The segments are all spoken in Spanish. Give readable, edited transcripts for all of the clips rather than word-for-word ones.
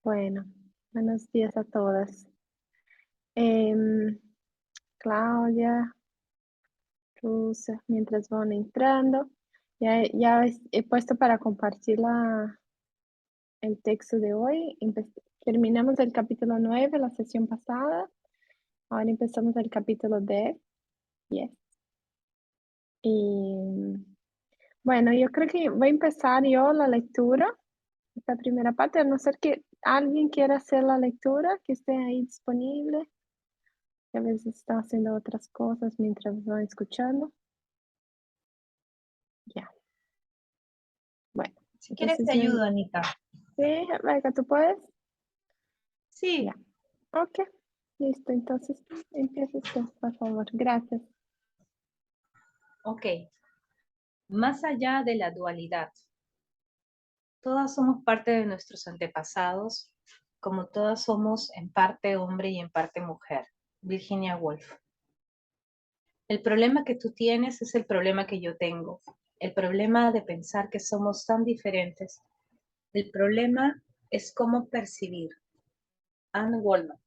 Bueno, buenos días a todas. Em, Claudia, Luz, mientras van entrando, he puesto para compartir el texto de hoy. Terminamos el capítulo 9 la sesión pasada, ahora empezamos el capítulo 10. Yes. Y bueno, yo creo que voy a empezar yo la lectura, esta primera parte, a no ser que alguien quiera hacer la lectura, que esté ahí disponible. Que a veces está haciendo otras cosas mientras van escuchando. Ya, bueno, Si quieres entonces te ayudo, Anita. sí, Rebeca, ¿tú puedes? Sí. Ya, ok, listo, entonces empiezas tú, por favor, gracias. Ok. Más allá de la dualidad. Todas somos parte de nuestros antepasados, como todas somos en parte hombre y en parte mujer. Virginia Woolf. El problema que tú tienes es el problema que yo tengo. El problema de pensar que somos tan diferentes. El problema es cómo percibir. Anne Wollman.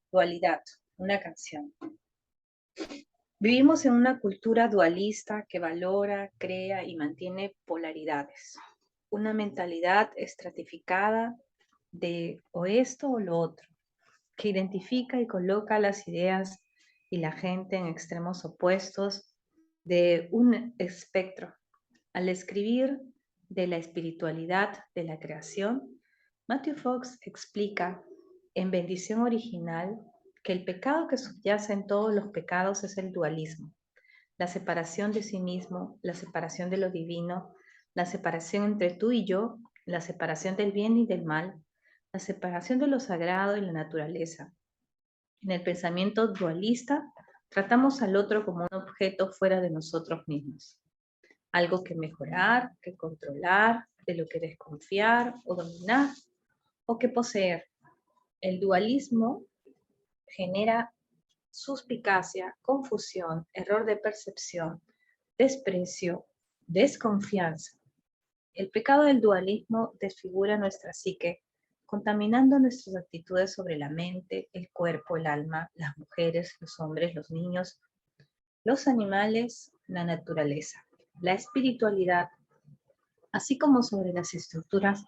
Dualidad. Una canción. Vivimos en una cultura dualista que valora, crea y mantiene polaridades. Una mentalidad estratificada de o esto o lo otro, que identifica y coloca las ideas y la gente en extremos opuestos de un espectro. Al escribir de la espiritualidad de la creación, Matthew Fox explica en Bendición Original que el pecado que subyace en todos los pecados es el dualismo, la separación de sí mismo, la separación de lo divino, la separación entre tú y yo, la separación del bien y del mal, la separación de lo sagrado y la naturaleza. En el pensamiento dualista, tratamos al otro como un objeto fuera de nosotros mismos, algo que mejorar, que controlar, de lo que desconfiar o dominar, o que poseer. El dualismo genera suspicacia, confusión, error de percepción, desprecio, desconfianza. El pecado del dualismo desfigura nuestra psique, contaminando nuestras actitudes sobre la mente, el cuerpo, el alma, las mujeres, los hombres, los niños, los animales, la naturaleza, la espiritualidad, así como sobre las estructuras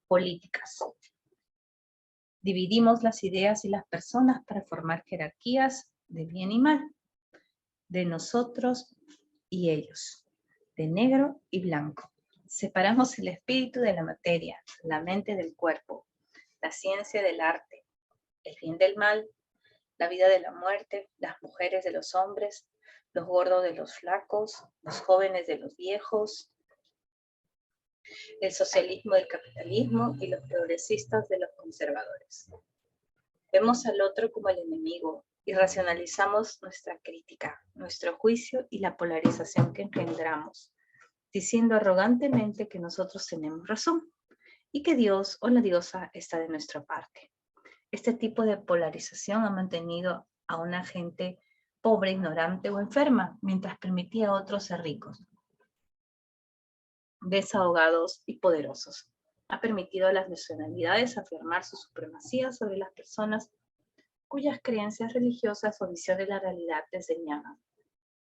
políticas. Dividimos las ideas y las personas para formar jerarquías de bien y mal, de nosotros y ellos, de negro y blanco. Separamos el espíritu de la materia, la mente del cuerpo, la ciencia del arte, el bien del mal, la vida de la muerte, las mujeres de los hombres, los gordos de los flacos, los jóvenes de los viejos, el socialismo del capitalismo y los progresistas de los conservadores. Vemos al otro como el enemigo y racionalizamos nuestra crítica, nuestro juicio y la polarización que engendramos, diciendo arrogantemente que nosotros tenemos razón y que Dios o la diosa está de nuestra parte. Este tipo de polarización ha mantenido a una gente pobre, ignorante o enferma, mientras permitía a otros ser ricos, desahogados y poderosos. Ha permitido a las nacionalidades afirmar su supremacía sobre las personas cuyas creencias religiosas o visión de la realidad desdeñaban.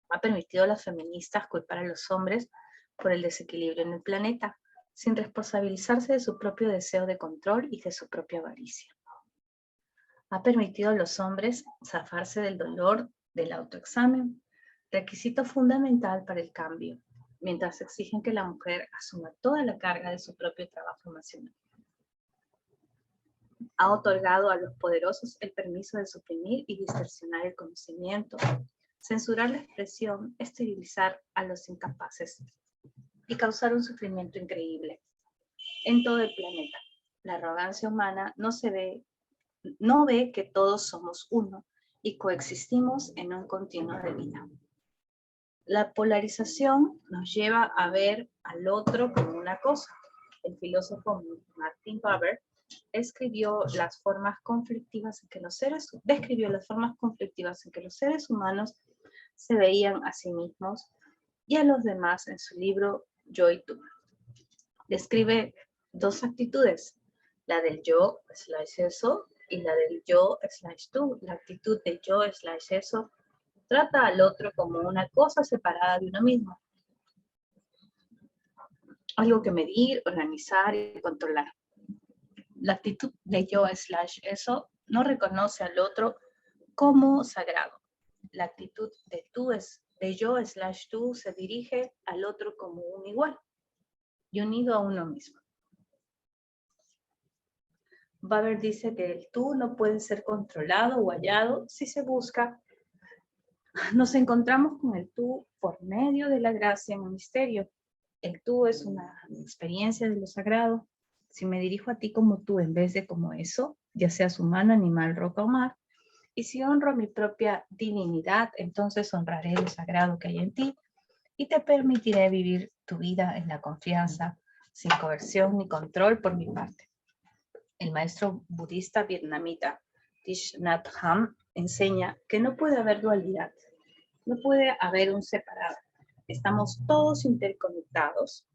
Ha permitido a las feministas culpar a los hombres por el desequilibrio en el planeta, sin responsabilizarse de su propio deseo de control y de su propia avaricia. Ha permitido a los hombres zafarse del dolor del autoexamen, requisito fundamental para el cambio, mientras exigen que la mujer asuma toda la carga de su propio trabajo emocional. Ha otorgado a los poderosos el permiso de suprimir y distorsionar el conocimiento, censurar la expresión, esterilizar a los incapaces y causar un sufrimiento increíble. En todo el planeta, la arrogancia humana no ve que todos somos uno y coexistimos en un continuo de vida. La polarización nos lleva a ver al otro como una cosa. El filósofo Martin Buber describió las formas conflictivas en que los seres humanos se veían a sí mismos y a los demás en su libro Yo y tú. Describe dos actitudes, la del yo slash eso y la del yo slash tú. La actitud del yo slash eso trata al otro como una cosa separada de uno mismo, algo que medir, organizar y controlar. La actitud de yo slash eso no reconoce al otro como sagrado. La actitud de tú de yo slash tú se dirige al otro como un igual y unido a uno mismo. Baber dice que el tú no puede ser controlado o hallado si se busca. Nos encontramos con el tú por medio de la gracia en un misterio. El tú es una experiencia de lo sagrado. Si me dirijo a ti como tú en vez de como eso, ya seas humano, animal, roca o mar, y si honro a mi propia divinidad, entonces honraré lo sagrado que hay en ti y te permitiré vivir tu vida en la confianza, sin coerción ni control por mi parte. El maestro budista vietnamita Thich Nhat Hanh enseña que no puede haber dualidad, no puede haber un separado. Estamos todos interconectados,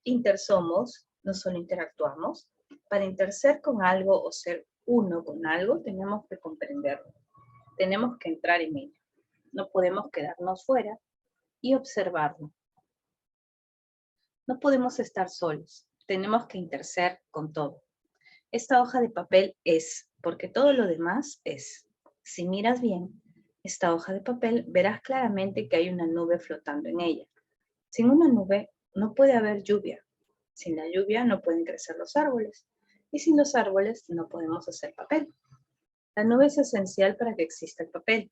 intersomos, no solo interactuamos. Para interser con algo o ser uno con algo, tenemos que comprenderlo. Tenemos que entrar en ello. No podemos quedarnos fuera y observarlo. No podemos estar solos. Tenemos que interser con todo. Esta hoja de papel es, porque todo lo demás es. Si miras bien esta hoja de papel, verás claramente que hay una nube flotando en ella. Sin una nube no puede haber lluvia. Sin la lluvia no pueden crecer los árboles. Y sin los árboles no podemos hacer papel. La nube es esencial para que exista el papel.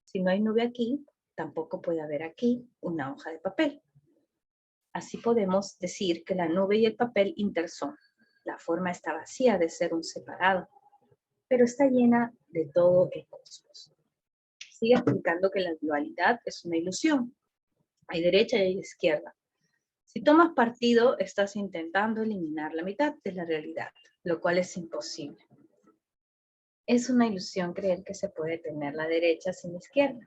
Si no hay nube aquí, tampoco puede haber aquí una hoja de papel. Así podemos decir que la nube y el papel interson. La forma está vacía de ser un separado, pero está llena de todo el cosmos. Sigue explicando que la dualidad es una ilusión. Hay derecha y hay izquierda. Si tomas partido, estás intentando eliminar la mitad de la realidad, lo cual es imposible. Es una ilusión creer que se puede tener la derecha sin la izquierda,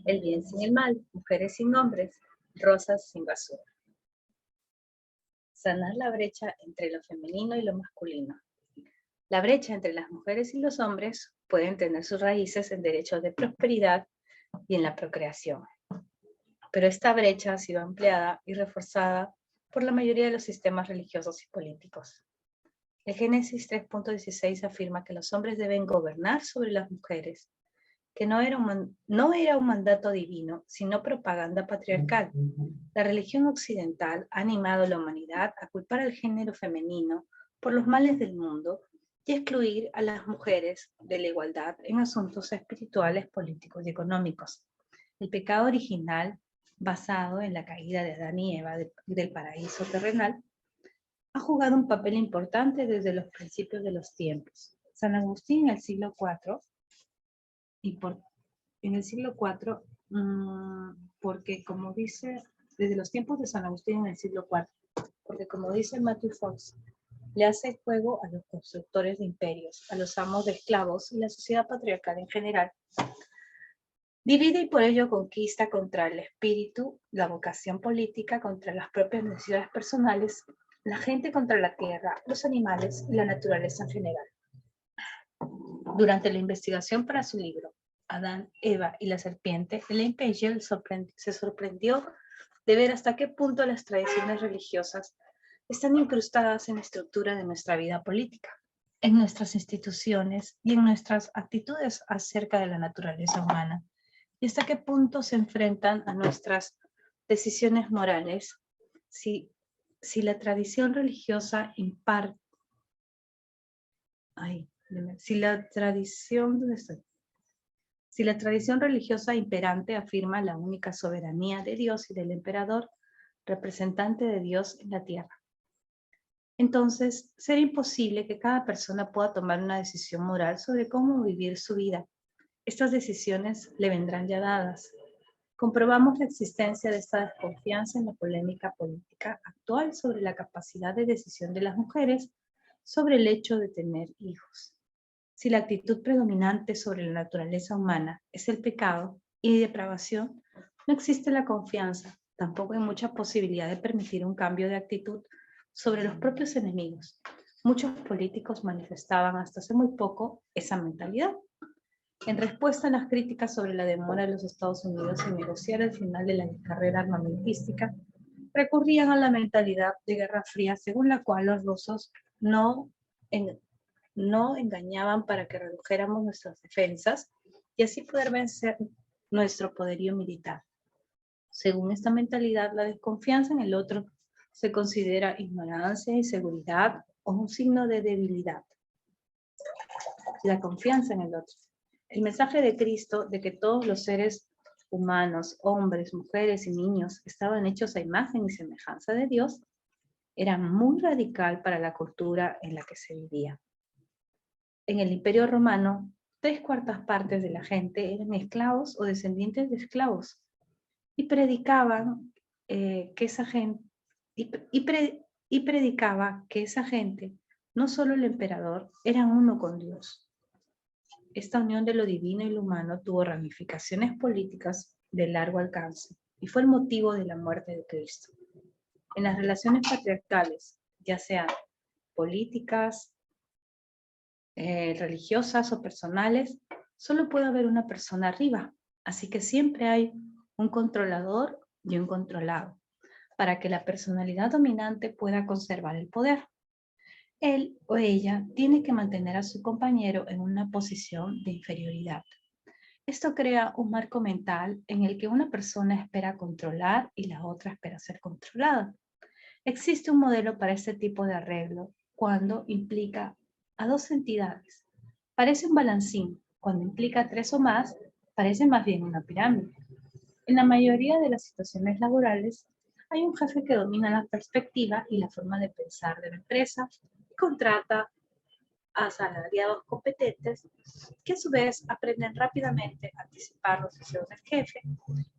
el bien sin el mal, mujeres sin hombres, rosas sin basura. Sanar la brecha entre lo femenino y lo masculino. La brecha entre las mujeres y los hombres pueden tener sus raíces en derechos de prosperidad y en la procreación. Pero esta brecha ha sido ampliada y reforzada por la mayoría de los sistemas religiosos y políticos. El Génesis 3.16 afirma que los hombres deben gobernar sobre las mujeres, que no era un mandato divino, sino propaganda patriarcal. La religión occidental ha animado a la humanidad a culpar al género femenino por los males del mundo y excluir a las mujeres de la igualdad en asuntos espirituales, políticos y económicos. El pecado original, basado en la caída de Adán y Eva del paraíso terrenal, ha jugado un papel importante desde los principios de los tiempos. San Agustín en el siglo IV, en el siglo IV, porque como dice, desde los tiempos de San Agustín en el siglo IV, porque como dice Matthew Fox, le hace juego a los constructores de imperios, a los amos de esclavos y la sociedad patriarcal en general. Divide y por ello conquista contra el espíritu, la vocación política, contra las propias necesidades personales, la gente contra la tierra, los animales y la naturaleza en general. Durante la investigación para su libro, Adán, Eva y la serpiente, Elaine Paget se sorprendió de ver hasta qué punto las tradiciones religiosas están incrustadas en la estructura de nuestra vida política, en nuestras instituciones y en nuestras actitudes acerca de la naturaleza humana, y hasta qué punto se enfrentan a nuestras decisiones morales si la tradición religiosa imparte. Si la tradición religiosa imperante afirma la única soberanía de Dios y del emperador, representante de Dios en la tierra, entonces será imposible que cada persona pueda tomar una decisión moral sobre cómo vivir su vida. Estas decisiones le vendrán ya dadas. Comprobamos la existencia de esta desconfianza en la polémica política actual sobre la capacidad de decisión de las mujeres sobre el hecho de tener hijos. Si la actitud predominante sobre la naturaleza humana es el pecado y depravación, no existe la confianza, tampoco hay mucha posibilidad de permitir un cambio de actitud sobre los propios enemigos. Muchos políticos manifestaban hasta hace muy poco esa mentalidad. En respuesta a las críticas sobre la demora de los Estados Unidos en negociar el final de la carrera armamentística, recurrían a la mentalidad de Guerra Fría, según la cual los rusos no engañaban para que redujéramos nuestras defensas y así poder vencer nuestro poderío militar. Según esta mentalidad, la desconfianza en el otro se considera ignorancia, inseguridad o un signo de debilidad. La confianza en el otro. El mensaje de Cristo de que todos los seres humanos, hombres, mujeres y niños, estaban hechos a imagen y semejanza de Dios, era muy radical para la cultura en la que se vivía. En el Imperio Romano, 3/4 partes de la gente eran esclavos o descendientes de esclavos y predicaban que esa gente predicaba que esa gente, no solo el emperador, eran uno con Dios. Esta unión de lo divino y lo humano tuvo ramificaciones políticas de largo alcance y fue el motivo de la muerte de Cristo. En las relaciones patriarcales, ya sean políticas, religiosas o personales, solo puede haber una persona arriba, así que siempre hay un controlador y un controlado, para que la personalidad dominante pueda conservar el poder. Él o ella tiene que mantener a su compañero en una posición de inferioridad. Esto crea un marco mental en el que una persona espera controlar y la otra espera ser controlada. Existe un modelo para este tipo de arreglo cuando implica a dos entidades. Parece un balancín. Cuando implica 3 o más, parece más bien una pirámide. En la mayoría de las situaciones laborales, hay un jefe que domina la perspectiva y la forma de pensar de la empresa y contrata a asalariados competentes que a su vez aprenden rápidamente a anticipar los deseos del jefe,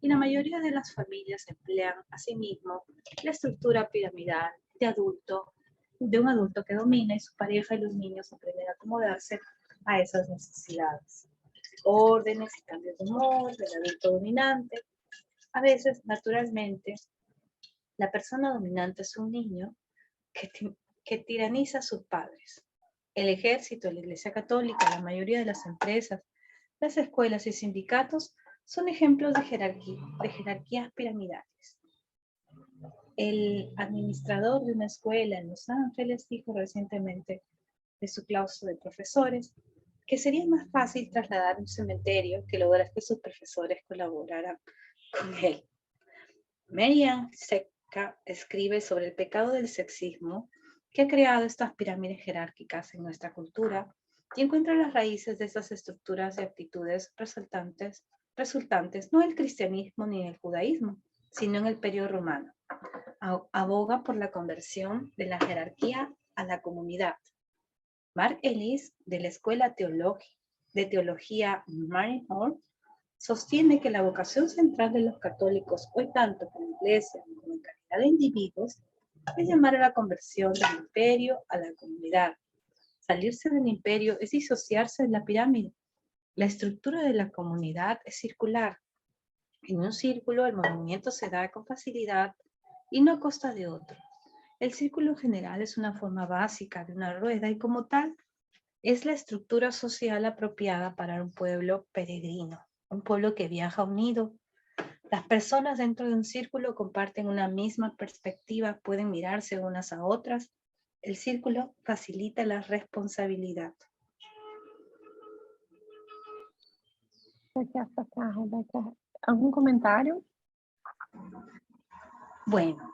y la mayoría de las familias emplean asimismo la estructura piramidal de un adulto que domina, y su pareja y los niños aprenden a acomodarse a esas necesidades. Órdenes y cambios de humor del adulto dominante. A veces, naturalmente, la persona dominante es un niño que tiraniza a sus padres. El ejército, la Iglesia Católica, la mayoría de las empresas, las escuelas y sindicatos son ejemplos de jerarquías piramidales. El administrador de una escuela en Los Ángeles dijo recientemente de su claustro de profesores que sería más fácil trasladar un cementerio que lograr que sus profesores colaboraran con él. Marian Secca escribe sobre el pecado del sexismo que ha creado estas pirámides jerárquicas en nuestra cultura y encuentra las raíces de esas estructuras y actitudes resultantes no del cristianismo ni del judaísmo, sino en el periodo romano. Aboga por la conversión de la jerarquía a la comunidad. Mark Ellis, de la Escuela de Teología Maryholt, sostiene que la vocación central de los católicos, hoy tanto como iglesia como en calidad de individuos, es llamar a la conversión del imperio a la comunidad. Salirse del imperio es disociarse de la pirámide. La estructura de la comunidad es circular. En un círculo el movimiento se da con facilidad y no a costa de otro. El círculo general es una forma básica de una rueda y como tal es la estructura social apropiada para un pueblo peregrino, un pueblo que viaja unido. Las personas dentro de un círculo comparten una misma perspectiva, pueden mirarse unas a otras. El círculo facilita la responsabilidad. Hasta acá, Rebeca. ¿Algún comentario? Bueno,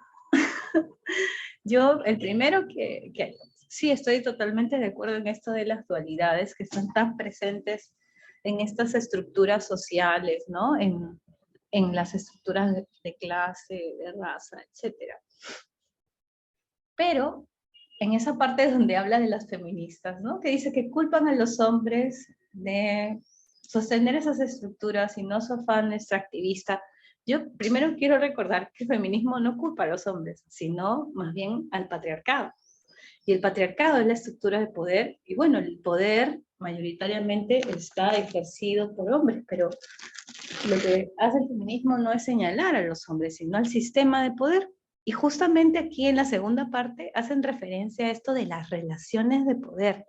yo el primero que sí estoy totalmente de acuerdo en esto de las dualidades que están tan presentes en estas estructuras sociales, ¿no? En las estructuras de clase, de raza, etc. Pero en esa parte donde habla de las feministas, ¿no? Que dice que culpan a los hombres de sostener esas estructuras y no su afán extractivista. Yo primero quiero recordar que el feminismo no culpa a los hombres, sino más bien al patriarcado. Y el patriarcado es la estructura de poder, y bueno, el poder mayoritariamente está ejercido por hombres, pero lo que hace el feminismo no es señalar a los hombres, sino al sistema de poder. Y justamente aquí en la segunda parte hacen referencia a esto de las relaciones de poder,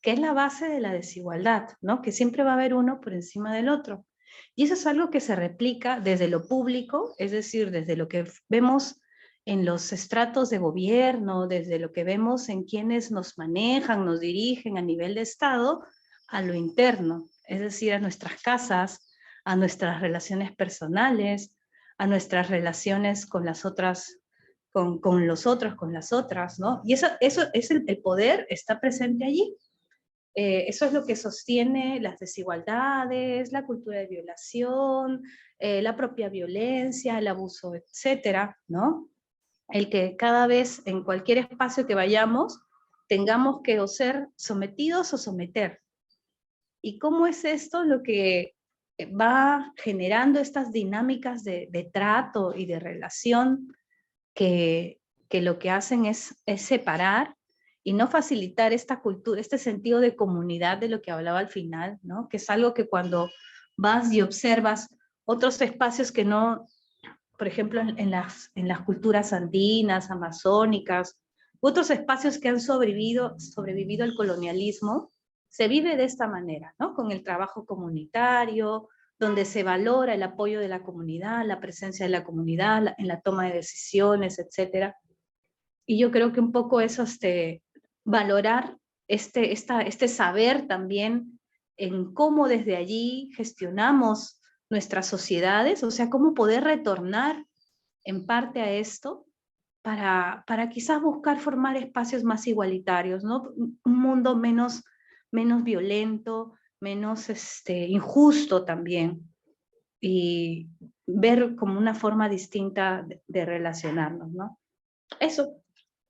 que es la base de la desigualdad, ¿no? Que siempre va a haber uno por encima del otro. Y eso es algo que se replica desde lo público, es decir, desde lo que vemos en los estratos de gobierno, desde lo que vemos en quienes nos manejan, nos dirigen a nivel de Estado, a lo interno, es decir, a nuestras casas, a nuestras relaciones personales, a nuestras relaciones con las otras, con los otros, con las otras, ¿no? Y eso es el poder está presente allí. Eso es lo que sostiene las desigualdades, la cultura de violación, la propia violencia, el abuso, etcétera, ¿no? El que cada vez en cualquier espacio que vayamos tengamos que o ser sometidos o someter. ¿Y cómo es esto lo que va generando estas dinámicas de trato y de relación que lo que hacen es separar y no facilitar esta cultura, este sentido de comunidad de lo que hablaba al final, ¿no? Que es algo que cuando vas y observas otros espacios que no, por ejemplo, en las culturas andinas, amazónicas, otros espacios que han sobrevivido al colonialismo, se vive de esta manera, ¿no? Con el trabajo comunitario, donde se valora el apoyo de la comunidad, la presencia de la comunidad en la toma de decisiones, etcétera. Y yo creo que un poco es valorar este saber también en cómo desde allí gestionamos nuestras sociedades, o sea, cómo poder retornar en parte a esto para quizás buscar formar espacios más igualitarios, ¿no? Un mundo menos violento, menos injusto también, y ver como una forma distinta de relacionarnos, ¿no? Eso.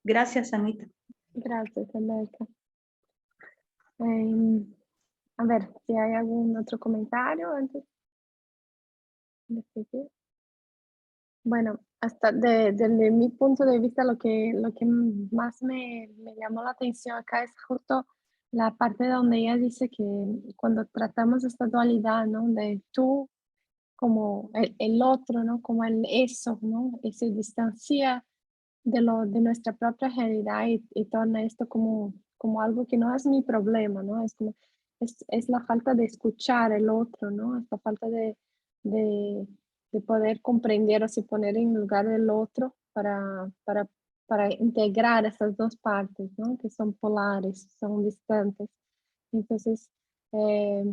Gracias, Anita. Gracias, Alberto. Em, a ver, si hay algún otro comentario antes de seguir. Bueno, hasta desde mi punto de vista, lo que más me llamó la atención acá es justo la parte donde ella dice que cuando tratamos esta dualidad, ¿no? De tú como el otro, ¿no? Como el eso, ¿no? Y se distancia de nuestra propia realidad y torna esto como algo que no es mi problema, ¿no? Es como, es la falta de escuchar el otro, ¿no? Esta falta de, de poder comprender o se poner en lugar del otro para integrar esas dos partes, ¿no? Que son polares, son distantes. Entonces, eh,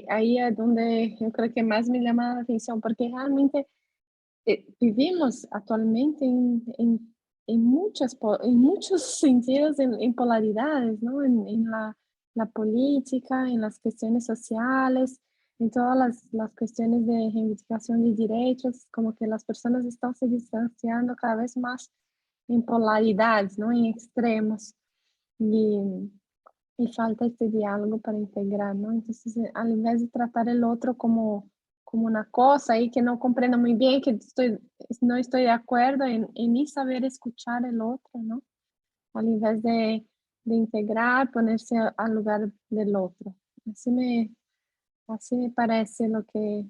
ahí es donde yo creo que más me llama la atención, porque realmente vivimos actualmente en muchos sentidos en polaridades, ¿no? En la política, en las cuestiones sociales, en todas las cuestiones de reivindicación de derechos, como que las personas están se distanciando cada vez más en polaridades, ¿no? En extremos. Y, y falta este diálogo para integrar, ¿no? Entonces, al invés de tratar el otro como una cosa ahí que no comprendo muy bien, que no estoy de acuerdo en ni saber escuchar el otro, ¿no? Al invés de integrar, ponerse al lugar del otro. Así me, así me parece lo que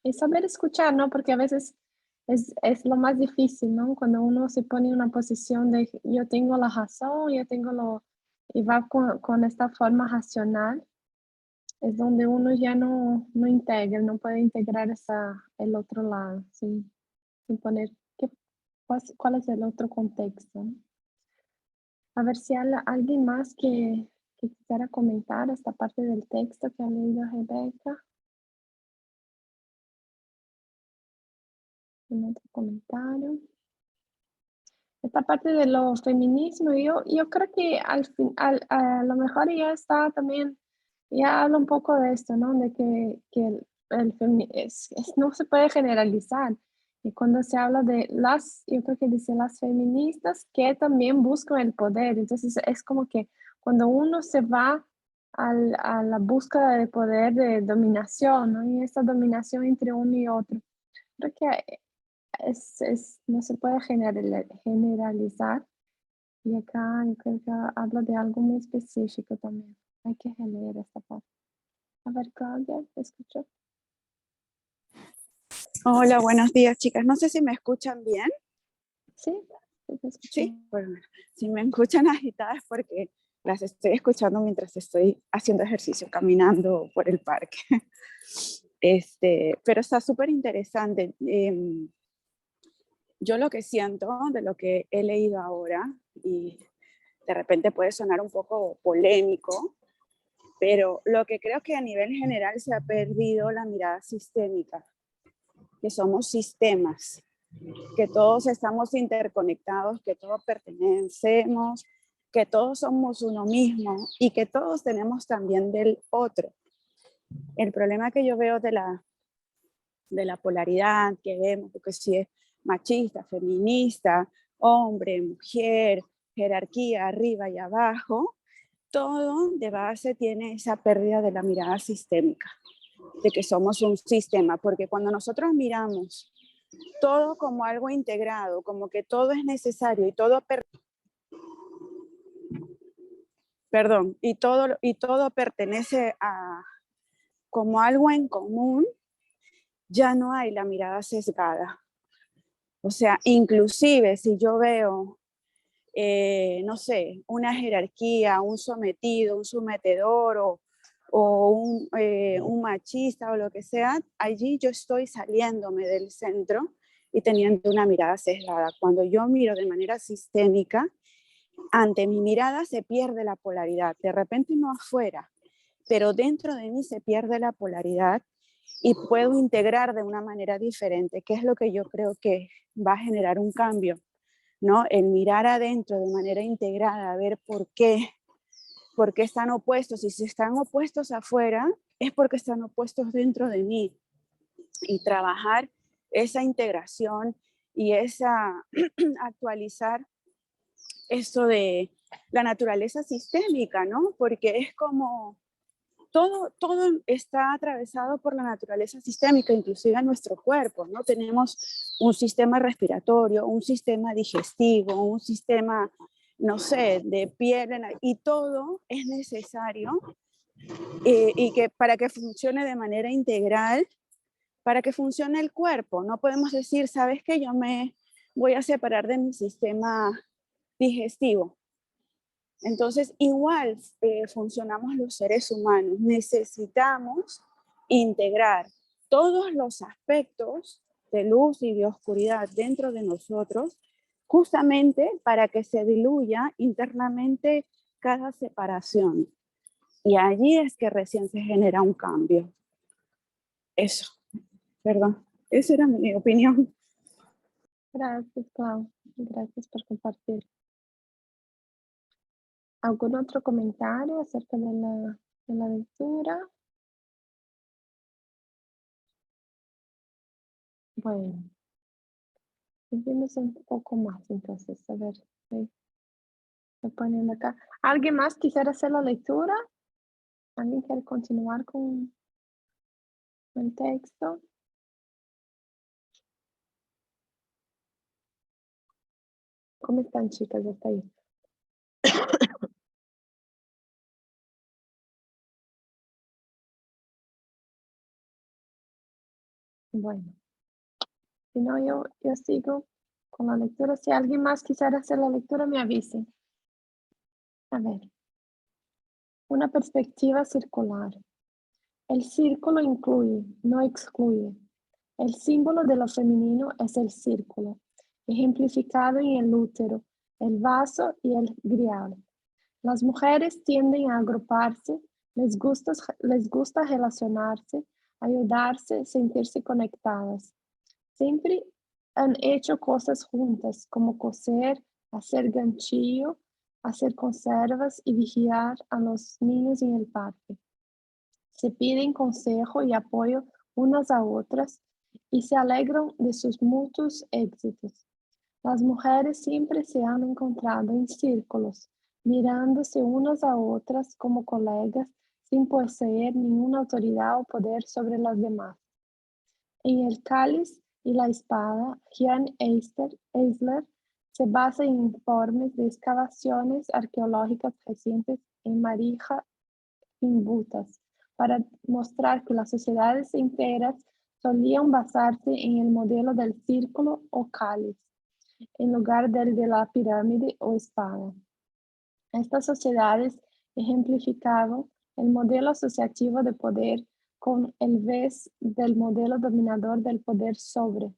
es saber escuchar, ¿no? Porque a veces es lo más difícil, ¿no? Cuando uno se pone en una posición de yo tengo la razón, yo tengo y va con esta forma racional, es donde uno ya no integra, no puede integrar el otro lado, sin poner cuál es el otro contexto, ¿no? A ver si hay alguien más que quisiera comentar esta parte del texto que ha leído Rebeca. Un otro comentario. Esta parte de los feminismo, yo creo que a lo mejor ya está también, ya habla un poco de esto, ¿no? De que no se puede generalizar. Y cuando se habla de yo creo que dice las feministas que también buscan el poder. Entonces es como que cuando uno se va a la búsqueda de poder de dominación, ¿no? Y esta dominación entre uno y otro. Creo que no se puede generalizar y acá yo creo que habla de algo muy específico también. Hay que releer esta parte. A ver, Claudia, ¿te escucho? Hola, buenos días, chicas. No sé si me escuchan bien. Sí, Sí, bueno, si me escuchan agitadas porque las estoy escuchando mientras estoy haciendo ejercicio, caminando por el parque. Pero está súper interesante. Yo lo que siento de lo que he leído ahora, y de repente puede sonar un poco polémico, pero lo que creo que a nivel general se ha perdido la mirada sistémica, que somos sistemas, que todos estamos interconectados, que todos pertenecemos, que todos somos uno mismo y que todos tenemos también del otro. El problema que yo veo de la polaridad que vemos, porque si es machista, feminista, hombre, mujer, jerarquía arriba y abajo, todo de base tiene esa pérdida de la mirada sistémica, de que somos un sistema, porque cuando nosotros miramos todo como algo integrado, como que todo es necesario y todo y todo pertenece a como algo en común, ya no hay la mirada sesgada. O sea, inclusive si yo veo, no sé, una jerarquía, un sometido, un sometedor o un machista o lo que sea, allí yo estoy saliéndome del centro y teniendo una mirada sesgada. Cuando yo miro de manera sistémica, ante mi mirada se pierde la polaridad. De repente no afuera, pero dentro de mí se pierde la polaridad y puedo integrar de una manera diferente, que es lo que yo creo que va a generar un cambio, ¿no? El mirar adentro de manera integrada, a ver por qué están opuestos, y si están opuestos afuera, es porque están opuestos dentro de mí, y trabajar esa integración y esa actualizar esto de la naturaleza sistémica, ¿no? Porque es como todo está atravesado por la naturaleza sistémica, inclusive en nuestro cuerpo, ¿no? Tenemos un sistema respiratorio, un sistema digestivo, un sistema, no sé, de piel, y todo es necesario y que para que funcione de manera integral, para que funcione el cuerpo. No podemos decir, ¿sabes qué? Yo me voy a separar de mi sistema digestivo. Entonces, igual funcionamos los seres humanos. Necesitamos integrar todos los aspectos de luz y de oscuridad dentro de nosotros, justamente para que se diluya internamente cada separación. Y allí es que recién se genera un cambio. Eso, perdón. Esa era mi opinión. Gracias, Clau. Gracias por compartir. ¿Algún otro comentario acerca de la lectura? Bueno, seguimos un poco más entonces. A ver, estoy poniendo acá. ¿Alguien más quisiera hacer la lectura? ¿Alguien quiere continuar con el texto? ¿Cómo están, chicas? Hasta ahí. Bueno, si no, yo sigo con la lectura. Si alguien más quisiera hacer la lectura, me avise. A ver, una perspectiva circular. El círculo incluye, no excluye. El símbolo de lo femenino es el círculo, ejemplificado en el útero, el vaso y el grial. Las mujeres tienden a agruparse, les gusta relacionarse, ayudarse, sentirse conectadas. Siempre han hecho cosas juntas, como coser, hacer ganchillo, hacer conservas y vigilar a los niños en el parque. Se piden consejo y apoyo unas a otras y se alegran de sus mutuos éxitos. Las mujeres siempre se han encontrado en círculos, mirándose unas a otras como colegas sin poseer ninguna autoridad o poder sobre las demás. En el cáliz y la espada, Jan Eisler se basa en informes de excavaciones arqueológicas recientes en Marija, en Butas, para mostrar que las sociedades enteras solían basarse en el modelo del círculo o cáliz. en lugar del de la pirámide o espada. Estas sociedades ejemplificaban el modelo asociativo de poder con el vez del modelo dominador del poder sobre.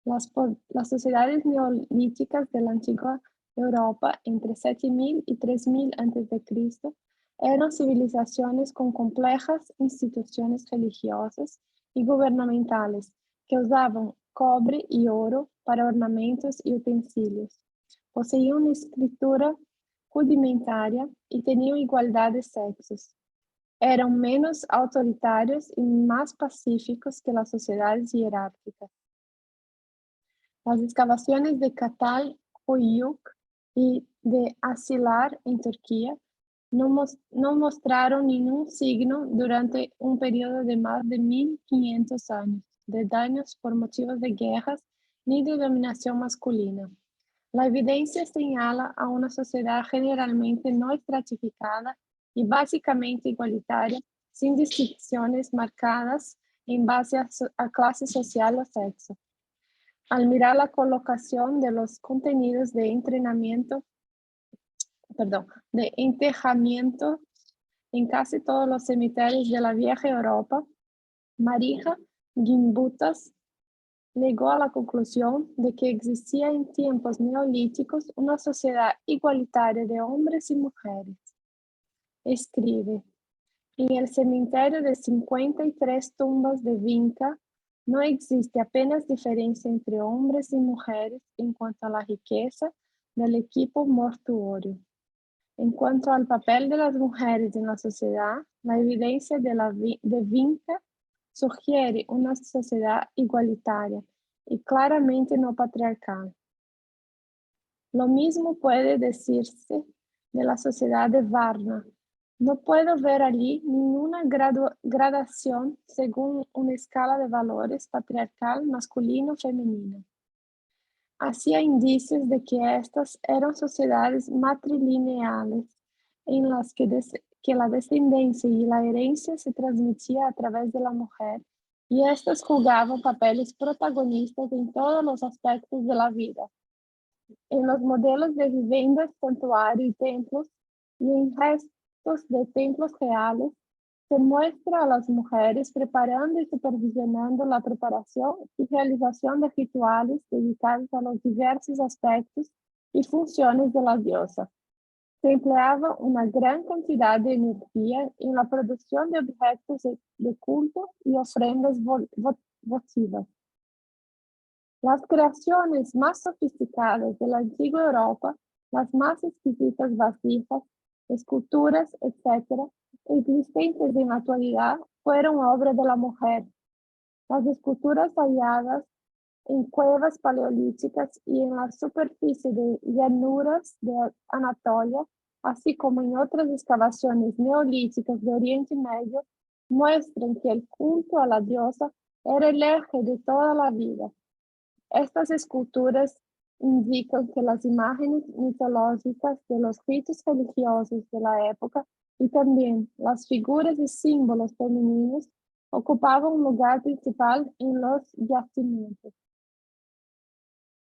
Las sociedades neolíticas de la antigua Europa entre 7000 y 3000 a.C. eran civilizaciones con complejas instituciones religiosas y gubernamentales que usaban cobre y oro para ornamentos y utensilios. Poseían una escritura rudimentaria y tenían igualdad de sexos. Eran menos autoritarios y más pacíficos que las sociedades jerárquicas. Las excavaciones de Çatalhöyük y de Asilar en Turquía no mostraron ningún signo durante un periodo de más de 1500 años de daños por motivos de guerras ni de dominación masculina. La evidencia señala a una sociedad generalmente no estratificada y básicamente igualitaria, sin distinciones marcadas en base a clase social o sexo. Al mirar la colocación de los contenidos de enterramiento en casi todos los cementerios de la vieja Europa, Marija Gimbutas llegó a la conclusión de que existía en tiempos neolíticos una sociedad igualitaria de hombres y mujeres. Escribe: en el cementerio de 53 tumbas de Vinca, no existe apenas diferencia entre hombres y mujeres en cuanto a la riqueza del equipo mortuorio. En cuanto al papel de las mujeres en la sociedad, la evidencia de Vinca sugiere una sociedad igualitaria y claramente no patriarcal. Lo mismo puede decirse de la sociedad de Varna. No puedo ver allí ninguna gradación según una escala de valores patriarcal, masculino, femenino. Hacía indicios de que estas eran sociedades matrilineales en las que la descendencia y la herencia se transmitía a través de la mujer y estas jugaban papeles protagonistas en todos los aspectos de la vida. En los modelos de viviendas, santuario y templos y en restos de templos reales, se muestra a las mujeres preparando y supervisionando la preparación y realización de rituales dedicados a los diversos aspectos y funciones de la diosa. Se empleaba una gran cantidad de energía en la producción de objetos de culto y ofrendas votivas. Las creaciones más sofisticadas de la antigua Europa, las más exquisitas vasijas, esculturas, etc., existentes en la actualidad, fueron obra de la mujer. Las esculturas halladas en cuevas paleolíticas y en la superficie de llanuras de Anatolia, así como en otras excavaciones neolíticas de Oriente Medio, muestran que el culto a la diosa era el eje de toda la vida. Estas esculturas indican que las imágenes mitológicas de los ritos religiosos de la época y también las figuras y símbolos femeninos ocupaban un lugar principal en los yacimientos.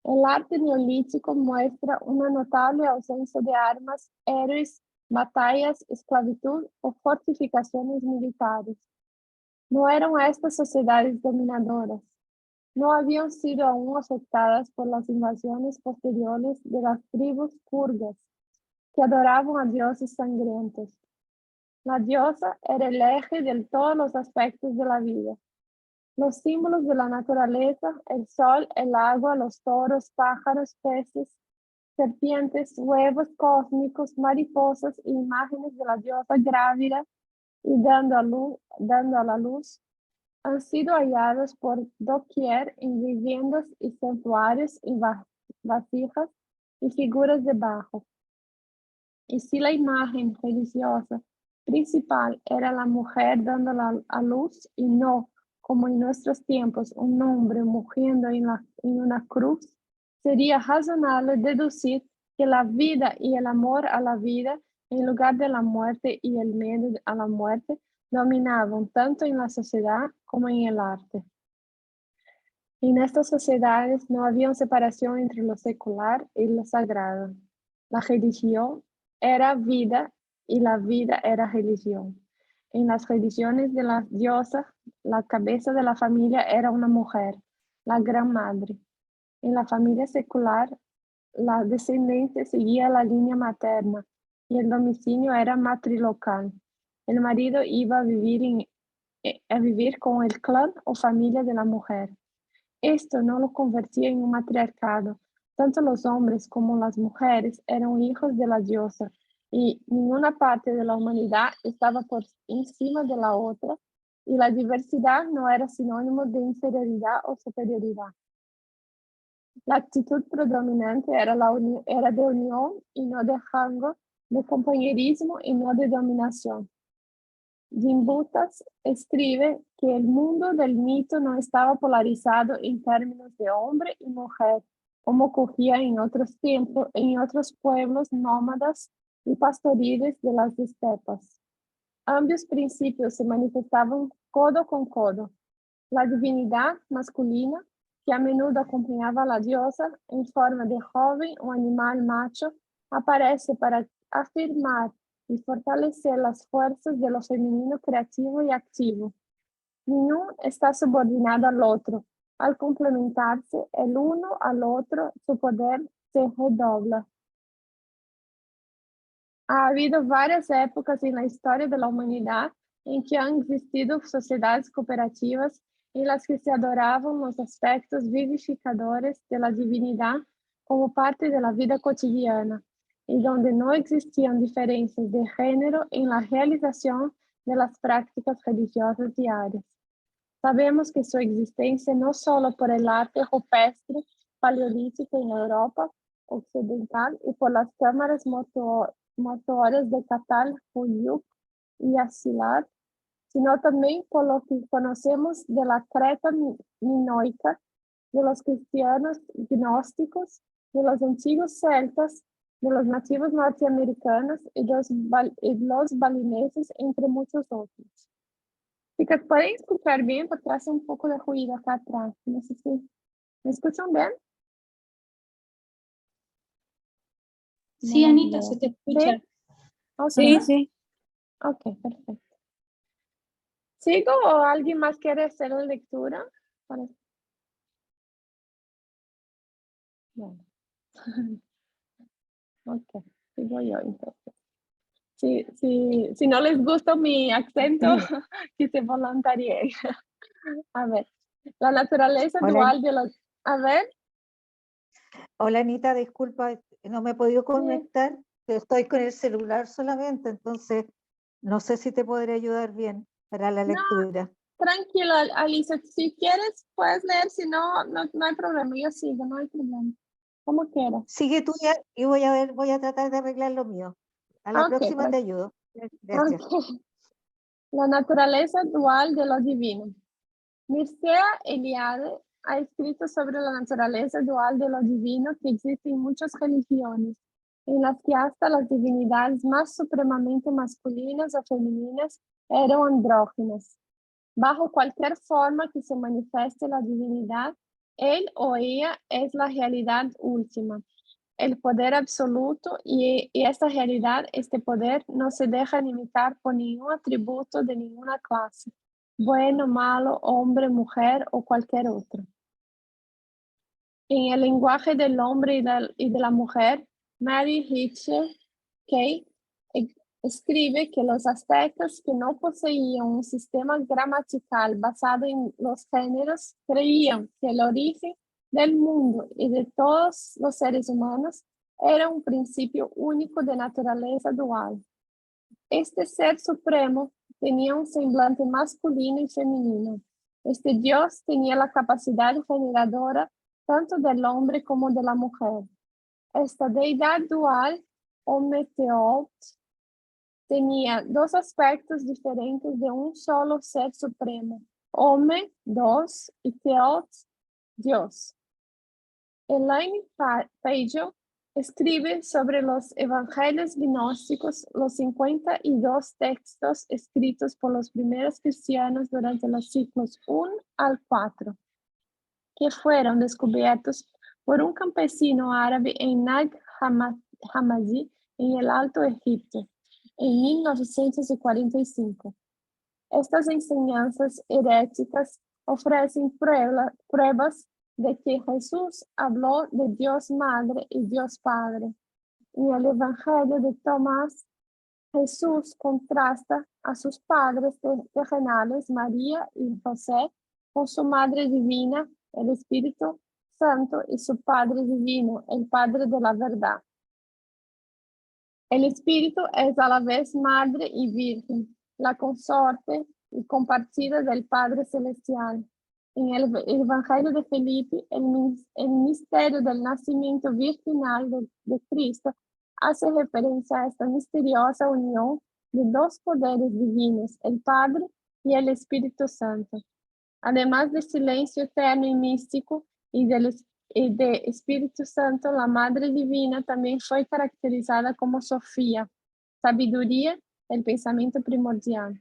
El arte neolítico muestra una notable ausencia de armas, héroes, batallas, esclavitud o fortificaciones militares. No eran estas sociedades dominadoras. No habían sido aún afectadas por las invasiones posteriores de las tribus kurdas, que adoraban a dioses sangrientos. La diosa era el eje de todos los aspectos de la vida. Los símbolos de la naturaleza, el sol, el agua, los toros, pájaros, peces, serpientes, huevos cósmicos, mariposas e imágenes de la diosa grávida y dando a la luz, han sido hallados por doquier en viviendas y santuarios y vasijas y figuras de barro. Y si la imagen religiosa principal era la mujer dando a luz y no, como en nuestros tiempos, un hombre muriendo en una cruz, sería razonable deducir que la vida y el amor a la vida, en lugar de la muerte y el miedo a la muerte, dominaban tanto en la sociedad como en el arte. En estas sociedades no había separación entre lo secular y lo sagrado. La religión era vida y la vida era religión. En las religiones de las diosas, la cabeza de la familia era una mujer, la gran madre. En la familia secular, la descendencia seguía la línea materna y el domicilio era matrilocal. El marido iba a vivir con el clan o familia de la mujer. Esto no lo convertía en un matriarcado. Tanto los hombres como las mujeres eran hijos de la diosa y ninguna parte de la humanidad estaba por encima de la otra y la diversidad no era sinónimo de inferioridad o superioridad. La actitud predominante era de unión y no de rango, de compañerismo y no de dominación. Gimbutas escribe que el mundo del mito no estaba polarizado en términos de hombre y mujer, como ocurría en otros tiempos, en otros pueblos nómadas y pastoriles de las estepas. Ambos principios se manifestaban codo con codo. La divinidad masculina, que a menudo acompañaba a la diosa en forma de joven o animal macho, aparece para afirmar y fortalecer las fuerzas de lo femenino creativo y activo. Ninguno está subordinado al otro. Al complementarse el uno al otro, su poder se redobla. Ha habido varias épocas en la historia de la humanidad en que han existido sociedades cooperativas en las que se adoraban los aspectos vivificadores de la divinidad como parte de la vida cotidiana y donde no existían diferencias de género en la realización de las prácticas religiosas diarias. Sabemos que su existencia no solo por el arte rupestre paleolítico en Europa occidental y por las cámaras motoras de Catal, Huyuk y Asilar, sino también por lo que conocemos de la Creta minoica, de los cristianos gnósticos, de los antiguos celtas, de los nativos norteamericanos y los balineses, entre muchos otros. Chicas, ¿pueden escuchar bien? Porque hace un poco de ruido acá atrás. No sé si me escuchan bien. Sí, No Anita, veo. se te escucha. Sí, Okay. sí. Ok, perfecto. ¿Sigo o alguien más quiere hacer la lectura? Bueno. Ok, sigo yo entonces. Si no les gusta mi acento, que se voluntarien. A ver, la naturaleza Hola, dual de los... A ver. hola Anita, disculpa, no me he podido Sí. conectar, pero estoy con el celular solamente, entonces no sé si te podré ayudar bien para la No, lectura. tranquila, Alicia, si quieres puedes leer, si no, no hay problema, yo sigo, no hay problema. Como quieras. Sigue tú ya y voy a ver, voy a tratar de arreglar lo mío. A la Ok, próxima te ayudo. Gracias. ok. La naturaleza dual de lo divino. Mircea Eliade ha escrito sobre la naturaleza dual de lo divino que existe en muchas religiones, en las que hasta las divinidades más supremamente masculinas o femeninas eran andróginas. Bajo cualquier forma que se manifieste la divinidad, él o ella es la realidad última, el poder absoluto y esta realidad, este poder, no se deja limitar por ningún atributo de ninguna clase, bueno, malo, hombre, mujer o cualquier otro. En el lenguaje del hombre y de la mujer, Mary Hitchell Kay escribe que los aztecas que no poseían un sistema gramatical basado en los géneros creían que el origen del mundo y de todos los seres humanos era un principio único de naturaleza dual. Este ser supremo tenía un semblante masculino y femenino. Este Dios tenía la capacidad generadora tanto del hombre como de la mujer. Esta deidad dual, o Meteot, tenía dos aspectos diferentes de un solo ser supremo. Hombre, dos, y Teot, Dios. Elaine Pageau escribe sobre los evangelios gnósticos, los 52 textos escritos por los primeros cristianos durante los siglos 1 al 4. que fueron descubiertos por un campesino árabe en Nag Hammadi, en el Alto Egipto, en 1945. Estas enseñanzas heréticas ofrecen pruebas de que Jesús habló de Dios Madre y Dios Padre. En el Evangelio de Tomás, Jesús contrasta a sus padres terrenales, María y José, con su Madre Divina, el Espíritu Santo, y su Padre Divino, el Padre de la verdad. El Espíritu es a la vez Madre y Virgen, la consorte y compartida del Padre Celestial. En el Evangelio de Felipe, el misterio del nacimiento virginal de Cristo hace referencia a esta misteriosa unión de dos poderes divinos, el Padre y el Espíritu Santo. Además del silencio eterno y místico y de Espíritu Santo, la Madre Divina también fue caracterizada como Sofía, sabiduría, el pensamiento primordial.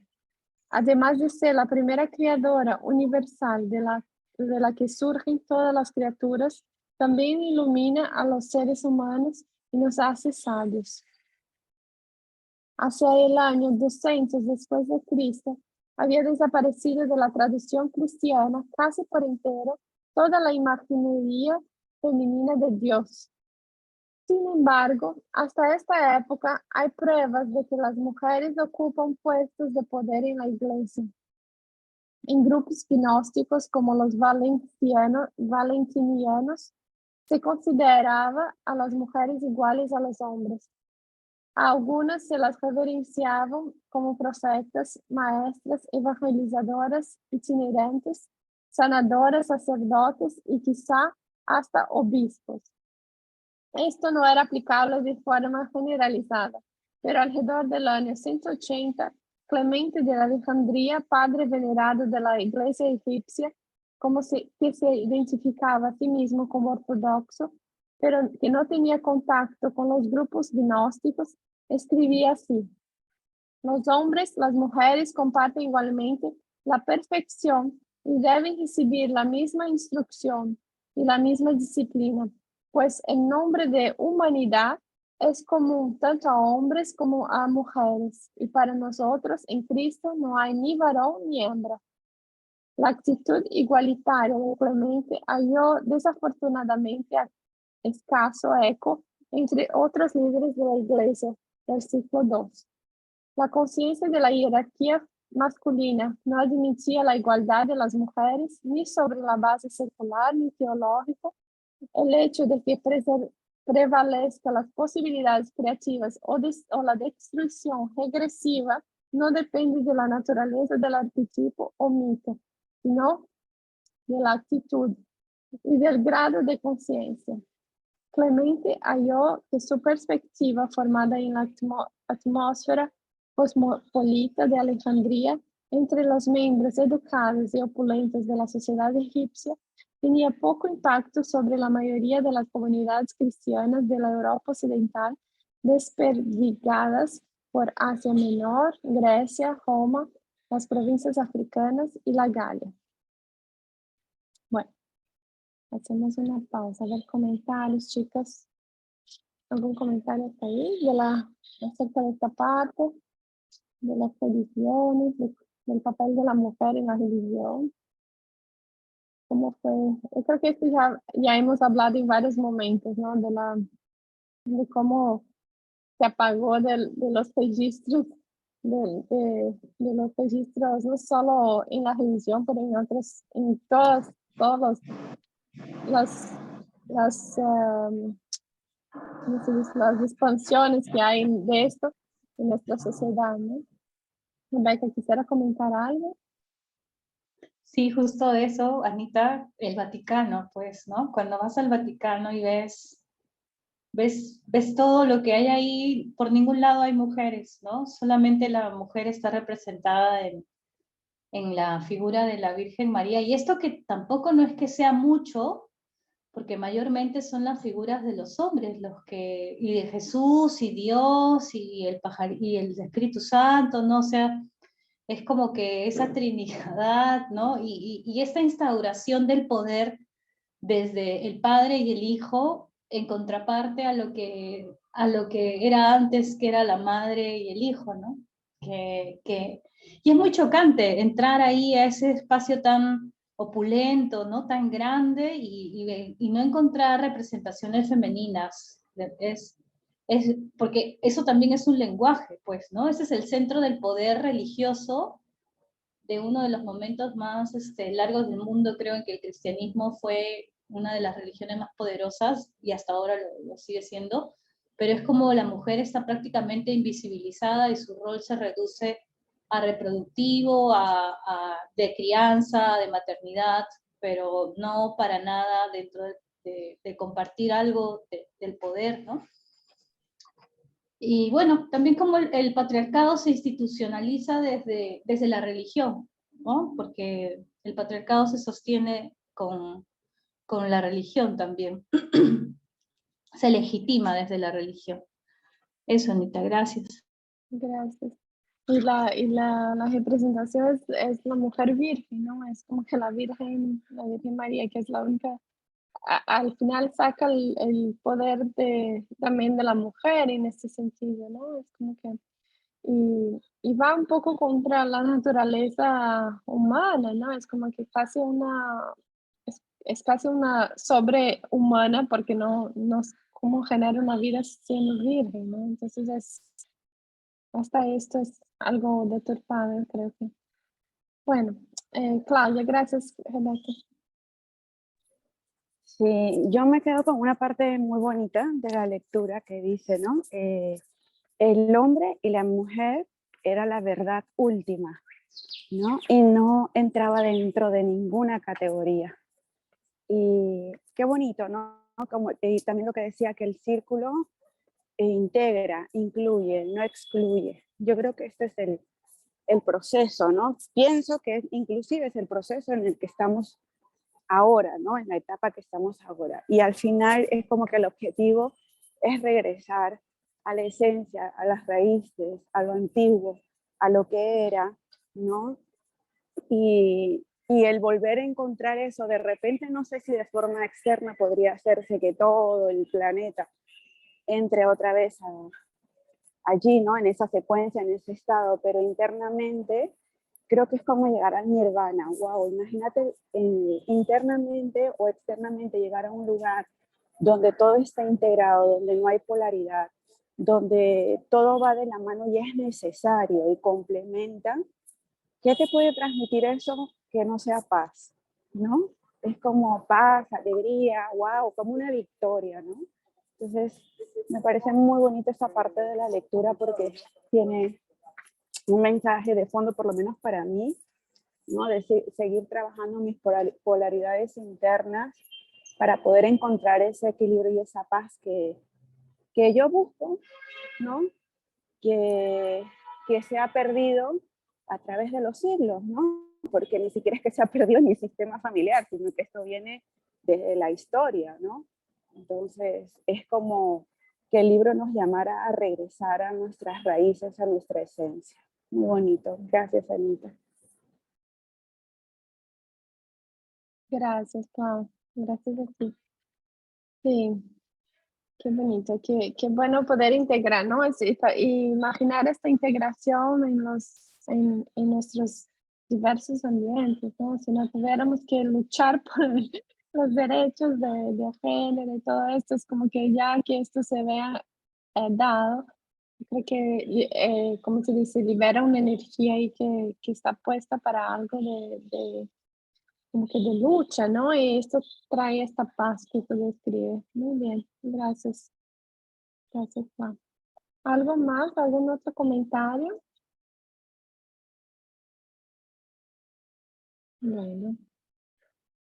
Además de ser la primera creadora universal de la que surgen todas las criaturas, también ilumina a los seres humanos y nos hace sabios. Hacia el año 200 después de Cristo, había desaparecido de la tradición cristiana casi por entero toda la imaginería femenina de Dios. Sin embargo, hasta esta época hay pruebas de que las mujeres ocupan puestos de poder en la iglesia. En grupos gnósticos como los valentinianos, se consideraba a las mujeres iguales a los hombres. A algunas se las reverenciaban como profetas, maestras, evangelizadoras, itinerantes, sanadoras, sacerdotes y quizá hasta obispos. Esto no era aplicable de forma generalizada, pero alrededor del año 180, Clemente de Alejandría, padre venerado de la iglesia egipcia, que se identificaba a sí mismo como ortodoxo, pero que no tenía contacto con los grupos gnósticos, escribía así: los hombres, las mujeres comparten igualmente la perfección y deben recibir la misma instrucción y la misma disciplina, pues el nombre de humanidad es común tanto a hombres como a mujeres, y para nosotros en Cristo no hay ni varón ni hembra. La actitud igualitaria de Clemente halló desafortunadamente escaso eco entre otros líderes de la Iglesia del siglo II. La conciencia de la jerarquía masculina no admitía la igualdad de las mujeres ni sobre la base secular ni teológica. El hecho de que prevalezcan las posibilidades creativas o la destrucción regresiva no depende de la naturaleza del arquetipo o mito, sino de la actitud y del grado de conciencia. Clemente halló que su perspectiva, formada en la atmósfera cosmopolita de Alejandría, entre los miembros educados y opulentos de la sociedad egipcia, tenía poco impacto sobre la mayoría de las comunidades cristianas de la Europa occidental, desperdigadas por Asia Menor, Grecia, Roma, las provincias africanas y la Galia. Bueno, hacemos una pausa. A ver comentarios, chicas. ¿Algún comentario hasta ahí acerca de esta parte? De las religiones, del papel de la mujer en la religión. ¿Cómo fue? Yo creo que esto ya hemos hablado en varios momentos, ¿no? De cómo se apagó de los registros, de los registros, no solo en la religión, pero en todas las expansiones que hay de esto en nuestra sociedad, ¿no? Rebeca, ¿quisiera comentar algo? Sí, justo eso, Anita, el Vaticano, pues, ¿no? Cuando vas al Vaticano y ves todo lo que hay ahí, por ningún lado hay mujeres, ¿no? Solamente la mujer está representada en la figura de la Virgen María. Y esto que tampoco no es que sea mucho, porque mayormente son las figuras de los hombres, y de Jesús, y Dios, y el Espíritu Santo, ¿no? O sea, es como que esa trinidad, ¿no? Y esta instauración del poder desde el padre y el hijo en contraparte a lo que era antes, que era la madre y el hijo, ¿no? Y es muy chocante entrar ahí a ese espacio tan opulento, ¿no? Tan grande y no encontrar representaciones femeninas. Porque eso también es un lenguaje, pues, ¿no? Ese es el centro del poder religioso de uno de los momentos más largos del mundo. Creo en que el cristianismo fue una de las religiones más poderosas y hasta ahora lo sigue siendo, pero es como la mujer está prácticamente invisibilizada y su rol se reduce a reproductivo, de crianza, de maternidad, pero no para nada dentro de compartir algo del poder, ¿no? Y bueno, también como el patriarcado se institucionaliza desde la religión, ¿no? Porque el patriarcado se sostiene con la religión también. Se legitima desde la religión. Eso, Anita, gracias. Gracias. Y la representación es la mujer virgen, ¿no? Es como que la Virgen María, que es la única, al final saca el poder también de la mujer en este sentido, ¿no? Es como que, y va un poco contra la naturaleza humana, ¿no? Es como que casi es casi una sobrehumana porque no es como genera una vida siendo virgen, ¿no? Entonces hasta esto es algo deturpado, creo que. Bueno, Claudia, gracias, Rebeca. Sí, yo me quedo con una parte muy bonita de la lectura que dice, ¿no? El hombre y la mujer era la verdad última, ¿no? Y no entraba dentro de ninguna categoría. Y qué bonito, ¿no? Como, y también lo que decía, que el círculo integra, incluye, no excluye. Yo creo que este es el proceso, ¿no? Pienso que inclusive es el proceso en el que estamos ahora, ¿no? En la etapa que estamos ahora. Y al final es como que el objetivo es regresar a la esencia, a las raíces, a lo antiguo, a lo que era, ¿no? Y el volver a encontrar eso, de repente no sé si de forma externa podría hacerse que todo el planeta entre otra vez allí, ¿no? En esa secuencia, en ese estado, pero internamente creo que es como llegar al nirvana. Wow, imagínate internamente o externamente llegar a un lugar donde todo está integrado, donde no hay polaridad, donde todo va de la mano y es necesario y complementa. ¿Qué te puede transmitir eso que no sea paz? ¿No? Es como paz, alegría, wow, como una victoria, ¿no? Entonces, me parece muy bonita esta parte de la lectura porque tiene un mensaje de fondo, por lo menos para mí, ¿no? De seguir trabajando mis polaridades internas para poder encontrar ese equilibrio y esa paz que yo busco, ¿no? Que se ha perdido a través de los siglos, ¿no? Porque ni siquiera es que se ha perdido en mi sistema familiar, sino que esto viene desde la historia, ¿no? Entonces, es como que el libro nos llamara a regresar a nuestras raíces, a nuestra esencia. Muy bonito. Gracias, Anita. Gracias, Clau. Gracias a ti. Sí, qué bonito, qué bueno poder integrar, ¿no? Imaginar esta integración en nuestros diversos ambientes, ¿no? Si no tuviéramos que luchar por los derechos de género y todo esto, es como que ya que esto se vea dado, creo que, como se dice, libera una energía ahí que está puesta para algo como que de lucha, ¿no? Y esto trae esta paz que tú describes. Muy bien, gracias. Gracias, Juan. ¿Algo más? ¿Algún otro comentario? Bueno,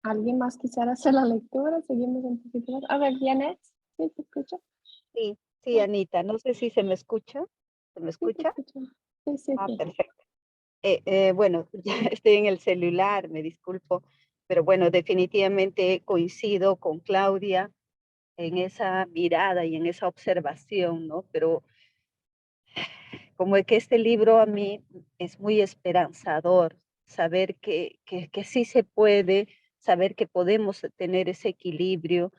¿alguien más quisiera hacer la lectura? Seguimos un poquito más. A ver, Janet, ¿sí te escucho? Sí, sí, Anita, no sé si se me escucha. ¿Se me Sí, te escucha? escucho. Sí, sí, Ah, sí. perfecto. Bueno, ya estoy en el celular, me disculpo, pero bueno, definitivamente coincido con Claudia en esa mirada y en esa observación, ¿no? Pero como es que este libro a mí es muy esperanzador, saber que sí se puede saber que podemos tener ese equilibrio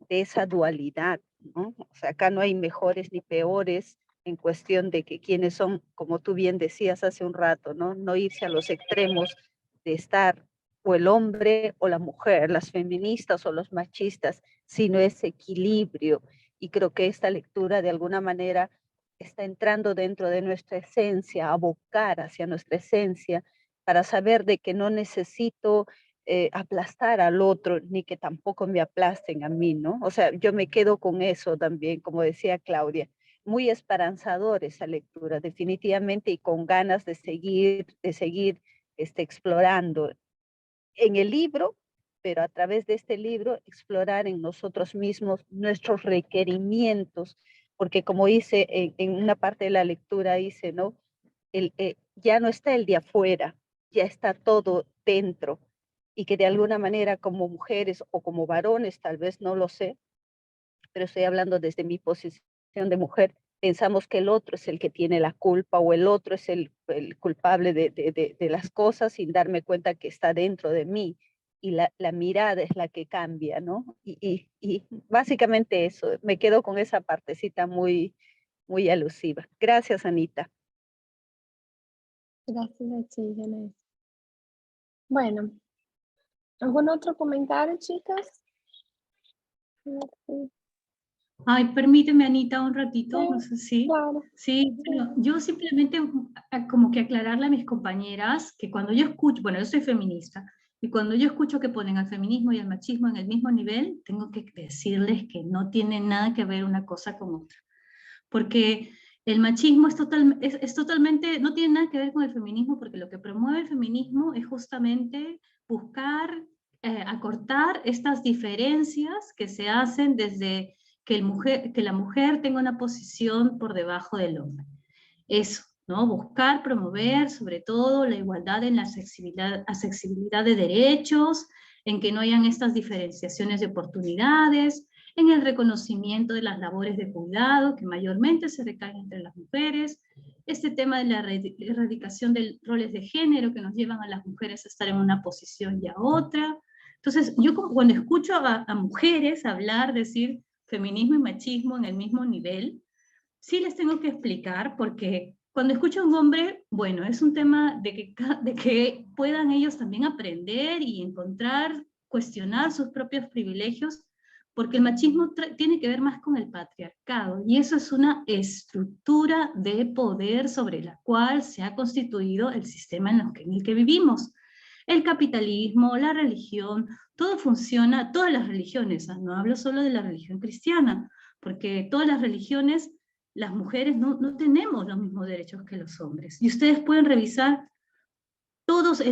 de esa dualidad, ¿no? O sea, acá no hay mejores ni peores en cuestión de que quienes son, como tú bien decías hace un rato, ¿no? No irse a los extremos de estar o el hombre o la mujer, las feministas o los machistas, sino ese equilibrio. Y creo que esta lectura de alguna manera está entrando dentro de nuestra esencia, abocar hacia nuestra esencia para saber de que no necesito aplastar al otro, ni que tampoco me aplasten a mí, ¿no? O sea, yo me quedo con eso también, como decía Claudia, muy esperanzador esa lectura, definitivamente, y con ganas de seguir explorando en el libro, pero a través de este libro explorar en nosotros mismos nuestros requerimientos, porque como hice en una parte de la lectura, dice, ¿no? Ya no está el de afuera, ya está todo dentro, y que de alguna manera como mujeres o como varones, tal vez no lo sé, pero estoy hablando desde mi posición de mujer, pensamos que el otro es el que tiene la culpa o el otro es el culpable de las cosas sin darme cuenta que está dentro de mí. Y la mirada es la que cambia, ¿no? Y básicamente eso, me quedo con esa partecita muy, muy alusiva. Gracias, Anita. Gracias a ti, Janés. Bueno, ¿algún otro comentario, chicas? Ay, permíteme, Anita, un ratito, Sí, no sé si. claro. Sí, bueno, yo simplemente como que aclararle a mis compañeras que cuando yo escucho, bueno, yo soy feminista, y cuando yo escucho que ponen al feminismo y al machismo en el mismo nivel, tengo que decirles que no tiene nada que ver una cosa con otra. Porque el machismo es totalmente, no tiene nada que ver con el feminismo, porque lo que promueve el feminismo es justamente buscar acortar estas diferencias que se hacen desde que la mujer tenga una posición por debajo del hombre. Eso, ¿no? Buscar, promover, sobre todo, la igualdad en la accesibilidad de derechos, en que no hayan estas diferenciaciones de oportunidades, en el reconocimiento de las labores de cuidado, que mayormente se recaen entre las mujeres, este tema de la erradicación de roles de género que nos llevan a las mujeres a estar en una posición y a otra. Entonces, yo cuando escucho a mujeres hablar, decir feminismo y machismo en el mismo nivel, sí les tengo que explicar, porque cuando escucho a un hombre, bueno, es un tema de que puedan ellos también aprender y encontrar, cuestionar sus propios privilegios, porque el machismo tiene que ver más con el patriarcado, y eso es una estructura de poder sobre la cual se ha constituido el sistema en el que vivimos. El capitalismo, la religión, todo funciona, todas las religiones, no hablo solo de la religión cristiana, porque todas las religiones, las mujeres no tenemos los mismos derechos que los hombres. Y ustedes pueden revisar todos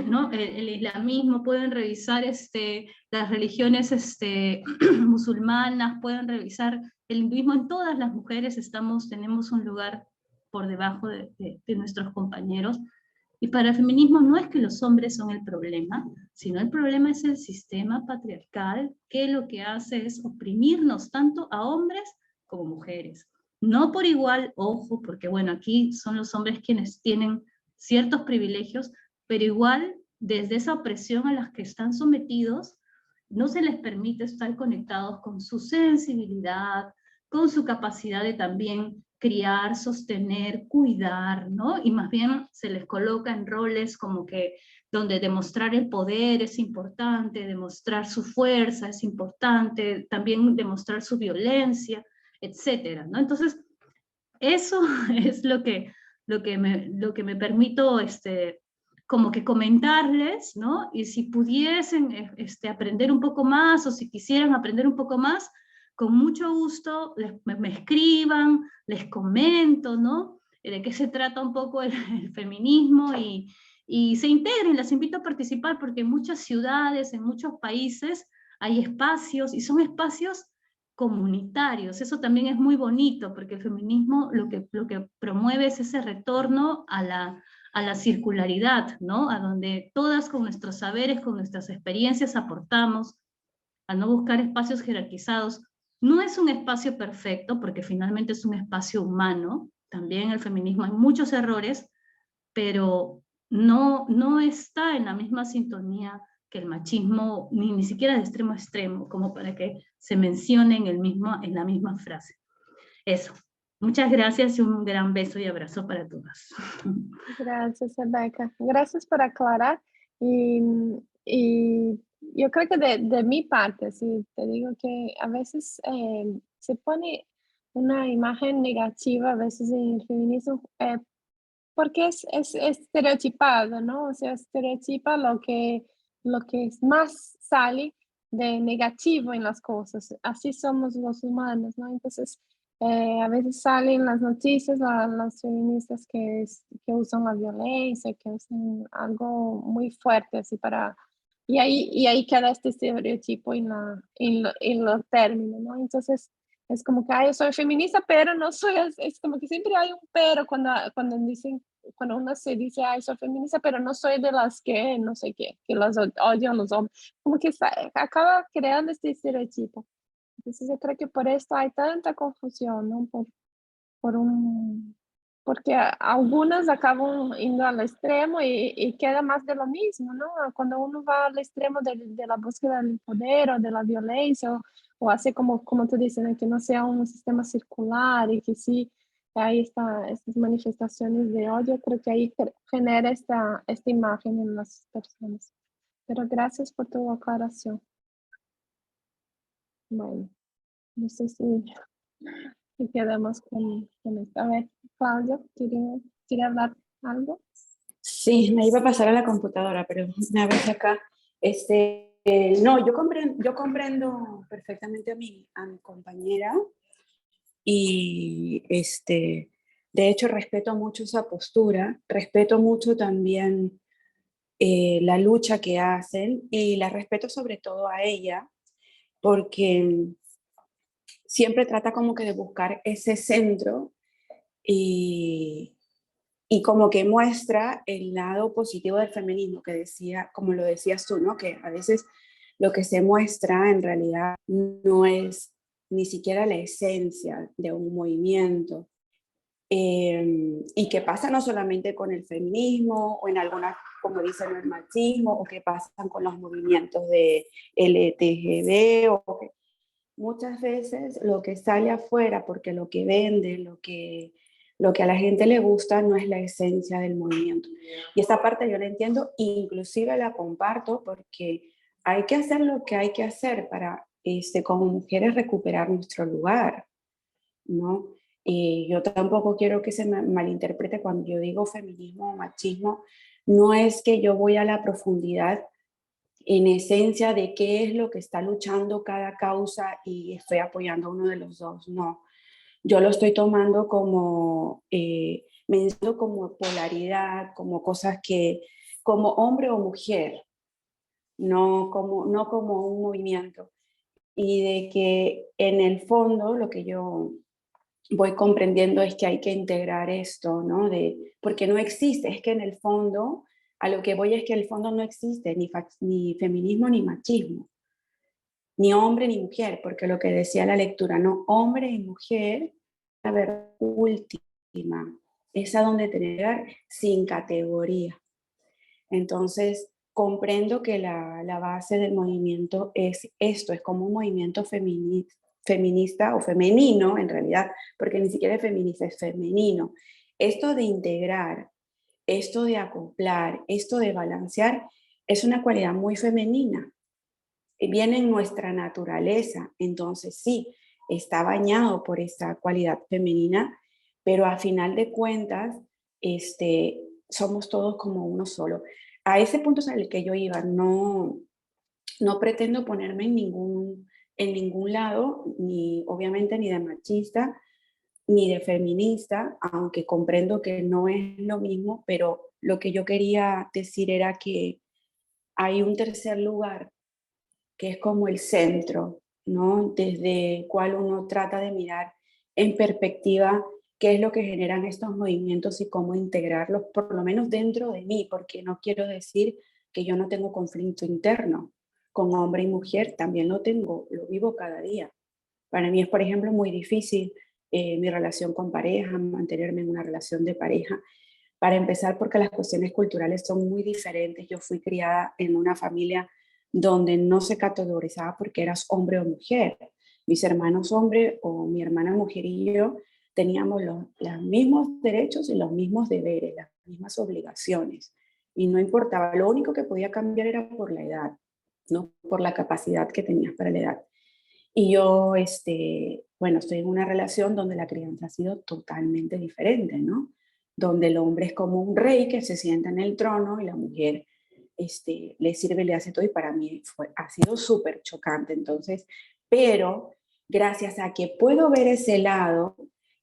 ¿no? el islamismo, pueden revisar las religiones musulmanas, pueden revisar el hinduismo. En todas las mujeres tenemos un lugar por debajo de nuestros compañeros. Y para el feminismo no es que los hombres son el problema, sino el problema es el sistema patriarcal, que lo que hace es oprimirnos tanto a hombres como mujeres. No por igual, ojo, porque bueno, aquí son los hombres quienes tienen ciertos privilegios, pero igual desde esa opresión a la que están sometidos, no se les permite estar conectados con su sensibilidad, con su capacidad de también criar, sostener, cuidar, ¿no? Y más bien se les coloca en roles como que donde demostrar el poder es importante, demostrar su fuerza es importante, también demostrar su violencia, etcétera, ¿no? Entonces, eso es lo que me permito como que comentarles, ¿no? Y si pudiesen aprender un poco más, o si quisieran aprender un poco más, con mucho gusto me escriban, les comento, ¿no? De qué se trata un poco el feminismo, y se integren, las invito a participar, porque en muchas ciudades, en muchos países, hay espacios, y son espacios comunitarios. Eso también es muy bonito, porque el feminismo lo que promueve es ese retorno a la circularidad, ¿no? A donde todas con nuestros saberes, con nuestras experiencias aportamos, a no buscar espacios jerarquizados. No es un espacio perfecto, porque finalmente es un espacio humano. También en el feminismo hay muchos errores, pero no está en la misma sintonía que el machismo ni siquiera de extremo a extremo, como para que se mencione en la misma frase. Eso. Muchas gracias y un gran beso y abrazo para todas. Gracias, Rebeca. Gracias por aclarar. Y yo creo que de mi parte, sí, te digo que a veces se pone una imagen negativa a veces en el feminismo porque es estereotipado, ¿no? O sea, estereotipa lo que más sale de negativo en las cosas. Así somos los humanos, ¿no? Entonces, a veces salen las noticias, las feministas que usan la violencia, que usan algo muy fuerte así para... y ahí queda este estereotipo en los términos, ¿no? Entonces, es como que, yo soy feminista, pero no soy, es como que siempre hay un pero cuando dicen, cuando uno se dice, soy feminista, pero no soy de las que, no sé qué, que las odian los hombres, como que acaba creando este estereotipo. Entonces yo creo que por esto hay tanta confusión, ¿no? Porque algunas acaban yendo al extremo y queda más de lo mismo, ¿no? Cuando uno va al extremo de la búsqueda del poder o de la violencia, o hace como tú dices, ¿no? Que no sea un sistema circular y que sí, hay estas manifestaciones de odio, creo que ahí genera esta imagen en las personas. Pero gracias por tu aclaración. Bueno, no sé si quedamos con esto. A ver, Claudia, ¿quiere hablar algo? Sí, me iba a pasar a la computadora, pero una vez acá, no, yo comprendo perfectamente a mi compañera y de hecho respeto mucho esa postura, respeto mucho también la lucha que hacen y la respeto sobre todo a ella porque siempre trata como que de buscar ese centro y como que muestra el lado positivo del feminismo, que decía, como lo decías tú, ¿no? Que a veces lo que se muestra en realidad no es ni siquiera la esencia de un movimiento. Y que pasa no solamente con el feminismo o en algunas, como dicen, el machismo, o que pasan con los movimientos de LGTB, o que muchas veces lo que sale afuera, porque lo que vende, lo que a la gente le gusta no es la esencia del movimiento. Y esta parte yo la entiendo, inclusive la comparto, porque hay que hacer lo que hay que hacer para, como mujeres, recuperar nuestro lugar, ¿no? Y yo tampoco quiero que se malinterprete cuando yo digo feminismo o machismo, no es que yo voy a la profundidad en esencia de qué es lo que está luchando cada causa y estoy apoyando a uno de los dos, no. Yo lo estoy tomando como, mencionando como polaridad, como cosas que, como hombre o mujer, no como un movimiento. Y de que en el fondo lo que yo voy comprendiendo es que hay que integrar esto, ¿no? Porque no existe, es que en el fondo, a lo que voy es que en el fondo no existe ni feminismo ni machismo, ni hombre ni mujer, porque lo que decía la lectura, no, hombre y mujer, la verdad última, es a donde tener sin categoría. Entonces, comprendo que la base del movimiento es esto, es como un movimiento feminista o femenino en realidad, porque ni siquiera es feminista, es femenino. Esto de integrar, esto de acoplar, esto de balancear, es una cualidad muy femenina. Viene en nuestra naturaleza, entonces sí, está bañado por esta cualidad femenina, pero a final de cuentas, somos todos como uno solo. A ese punto es al que yo iba, no pretendo ponerme en ningún lado, ni obviamente ni de machista, ni de feminista, aunque comprendo que no es lo mismo, pero lo que yo quería decir era que hay un tercer lugar que es como el centro, ¿no? Desde el cual uno trata de mirar en perspectiva qué es lo que generan estos movimientos y cómo integrarlos, por lo menos dentro de mí, porque no quiero decir que yo no tengo conflicto interno. Con hombre y mujer también lo tengo, lo vivo cada día. Para mí es, por ejemplo, muy difícil mi relación con pareja, mantenerme en una relación de pareja. Para empezar, porque las cuestiones culturales son muy diferentes. Yo fui criada en una familia donde no se categorizaba porque eras hombre o mujer. Mis hermanos hombre o mi hermana mujer y yo teníamos los mismos derechos y los mismos deberes, las mismas obligaciones. Y no importaba, lo único que podía cambiar era por la edad, no por la capacidad que tenías para la edad. Y yo, bueno, estoy en una relación donde la crianza ha sido totalmente diferente, ¿no? Donde el hombre es como un rey que se sienta en el trono y la mujer le sirve, le hace todo, y para mí ha sido súper chocante. Entonces, pero gracias a que puedo ver ese lado,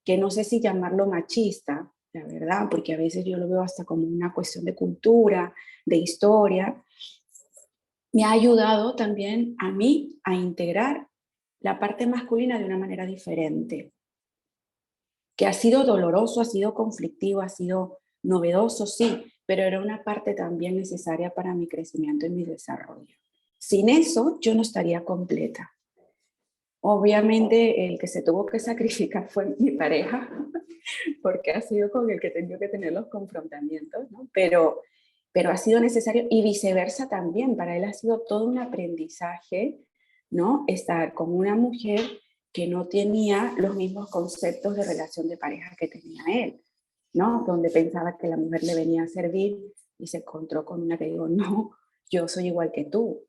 que no sé si llamarlo machista, la verdad, porque a veces yo lo veo hasta como una cuestión de cultura, de historia, me ha ayudado también a mí a integrar la parte masculina de una manera diferente, que ha sido doloroso, ha sido conflictivo, ha sido novedoso, sí, pero era una parte también necesaria para mi crecimiento y mi desarrollo. Sin eso, yo no estaría completa. Obviamente, el que se tuvo que sacrificar fue mi pareja, porque ha sido con el que he tenido que tener los confrontamientos, ¿no? Pero ha sido necesario, y viceversa también. Para él ha sido todo un aprendizaje, ¿no? Estar con una mujer que no tenía los mismos conceptos de relación de pareja que tenía él, ¿no? Donde pensaba que la mujer le venía a servir y se encontró con una que digo, no, yo soy igual que tú.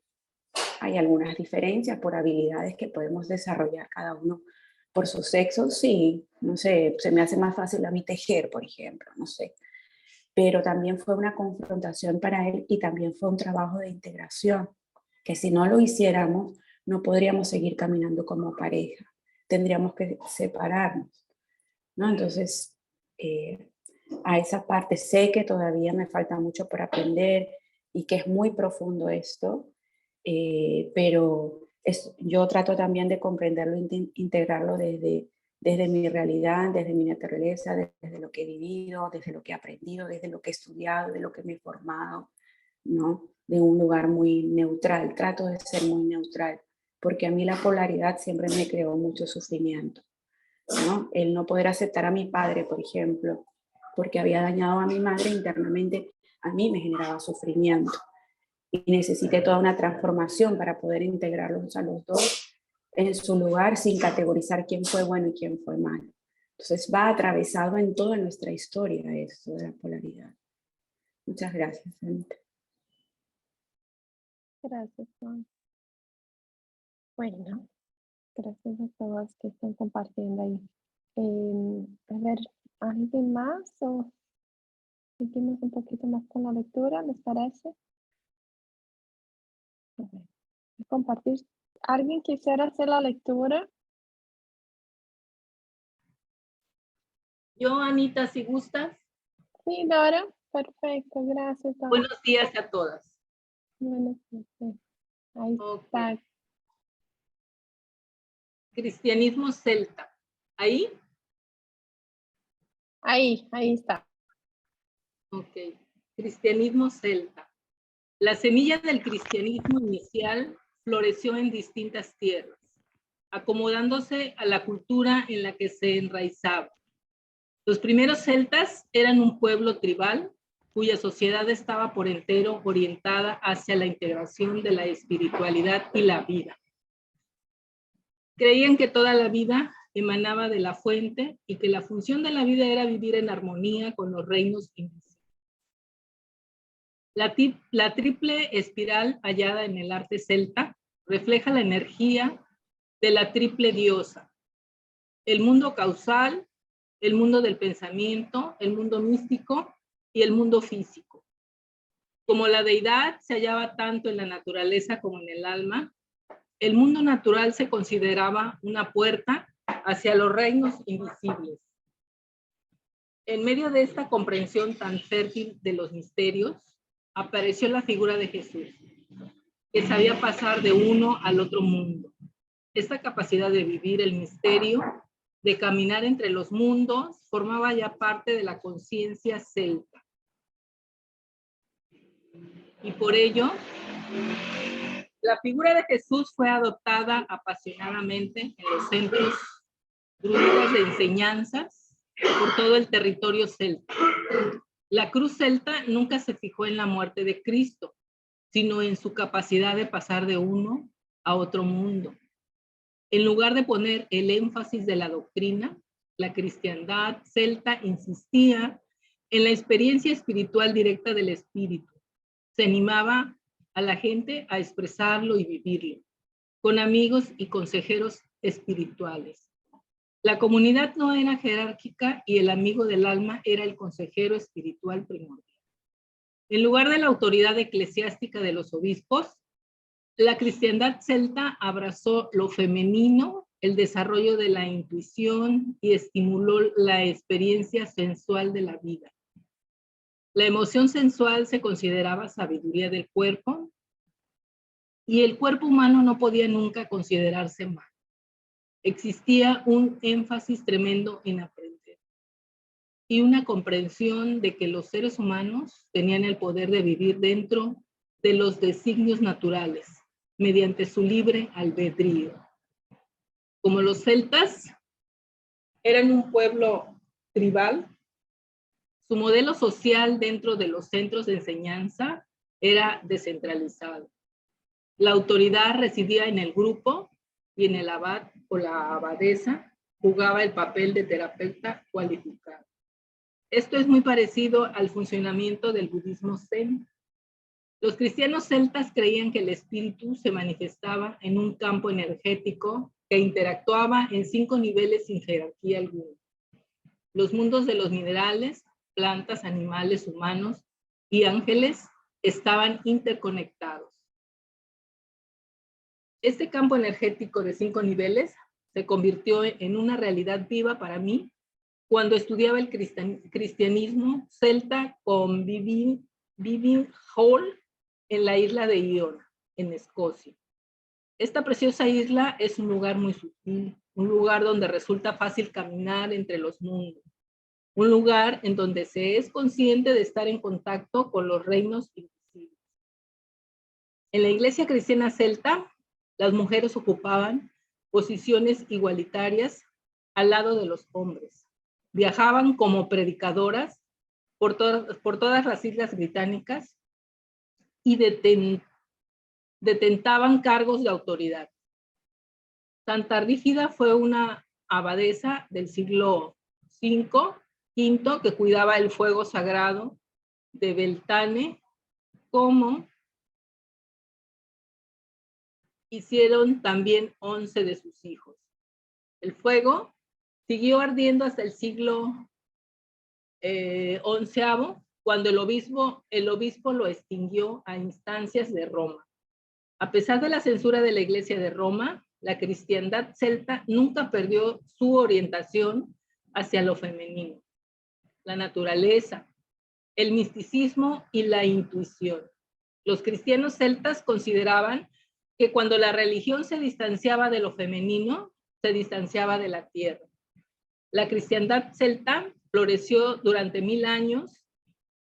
Hay algunas diferencias por habilidades que podemos desarrollar cada uno por su sexo, sí, no sé, se me hace más fácil a mí tejer, por ejemplo, no sé. Pero también fue una confrontación para él y también fue un trabajo de integración, que si no lo hiciéramos, no podríamos seguir caminando como pareja, tendríamos que separarnos, ¿no? Entonces, a esa parte sé que todavía me falta mucho por aprender y que es muy profundo esto, pero yo trato también de comprenderlo, integrarlo desde mi realidad, desde mi naturaleza, desde lo que he vivido, desde lo que he aprendido, desde lo que he estudiado, de lo que me he formado, ¿no? De un lugar muy neutral. Trato de ser muy neutral, porque a mí la polaridad siempre me creó mucho sufrimiento, ¿no? El no poder aceptar a mi padre, por ejemplo, porque había dañado a mi madre internamente, a mí me generaba sufrimiento. Y necesité toda una transformación para poder integrarlos a los dos en su lugar sin categorizar quién fue bueno y quién fue malo. Entonces va atravesado en toda nuestra historia esto de la polaridad. Muchas gracias, Anita. Gracias, Juan. Bueno, gracias a todos que están compartiendo ahí. A ver, ¿alguien más o seguimos un poquito más con la lectura, les parece? A ver, compartir. ¿Alguien quisiera hacer la lectura? Yo, Anita, si gustas. Sí, Dora. Perfecto, gracias, Dora. Buenos días a todas. Buenos días. Ahí Okay. está. Cristianismo celta. ¿Ahí? Ahí está. Ok. Cristianismo celta. La semilla del cristianismo inicial floreció en distintas tierras, acomodándose a la cultura en la que se enraizaba. Los primeros celtas eran un pueblo tribal cuya sociedad estaba por entero orientada hacia la integración de la espiritualidad y la vida. Creían que toda la vida emanaba de la fuente y que la función de la vida era vivir en armonía con los reinos invisibles. La triple espiral hallada en el arte celta refleja la energía de la triple diosa: el mundo causal, el mundo del pensamiento, el mundo místico y el mundo físico. Como la deidad se hallaba tanto en la naturaleza como en el alma, el mundo natural se consideraba una puerta hacia los reinos invisibles. En medio de esta comprensión tan fértil de los misterios, apareció la figura de Jesús, que sabía pasar de uno al otro mundo. Esta capacidad de vivir el misterio, de caminar entre los mundos, formaba ya parte de la conciencia celta. Y por ello, la figura de Jesús fue adoptada apasionadamente en los centros druidas de enseñanzas por todo el territorio celta. La cruz celta nunca se fijó en la muerte de Cristo, sino en su capacidad de pasar de uno a otro mundo. En lugar de poner el énfasis de la doctrina, la cristiandad celta insistía en la experiencia espiritual directa del espíritu. Se animaba a la gente a expresarlo y vivirlo, con amigos y consejeros espirituales. La comunidad no era jerárquica y el amigo del alma era el consejero espiritual primordial. En lugar de la autoridad eclesiástica de los obispos, la cristiandad celta abrazó lo femenino, el desarrollo de la intuición y estimuló la experiencia sensual de la vida. La emoción sensual se consideraba sabiduría del cuerpo y el cuerpo humano no podía nunca considerarse mal. Existía un énfasis tremendo en aprender y una comprensión de que los seres humanos tenían el poder de vivir dentro de los designios naturales, mediante su libre albedrío. Como los celtas eran un pueblo tribal, su modelo social dentro de los centros de enseñanza era descentralizado. La autoridad residía en el grupo y en el abad o la abadesa jugaba el papel de terapeuta cualificado. Esto es muy parecido al funcionamiento del budismo zen. Los cristianos celtas creían que el espíritu se manifestaba en un campo energético que interactuaba en 5 niveles sin jerarquía alguna. Los mundos de los minerales, plantas, animales, humanos y ángeles estaban interconectados. Este campo energético de 5 niveles se convirtió en una realidad viva para mí cuando estudiaba el cristianismo celta con Vivian Hall en la isla de Iona, en Escocia. Esta preciosa isla es un lugar muy sutil, un lugar donde resulta fácil caminar entre los mundos, un lugar en donde se es consciente de estar en contacto con los reinos invisibles. En la iglesia cristiana celta, las mujeres ocupaban posiciones igualitarias al lado de los hombres. Viajaban como predicadoras por todas las islas británicas y detentaban cargos de autoridad. Santa Rígida fue una abadesa del siglo V que cuidaba el fuego sagrado de Beltane, como hicieron también 11 de sus hijos. El fuego siguió ardiendo hasta el siglo XI, cuando el obispo lo extinguió a instancias de Roma. A pesar de la censura de la Iglesia de Roma, la cristiandad celta nunca perdió su orientación hacia lo femenino, la naturaleza, el misticismo y la intuición. Los cristianos celtas consideraban que cuando la religión se distanciaba de lo femenino, se distanciaba de la tierra. La cristiandad celta floreció durante 1000 años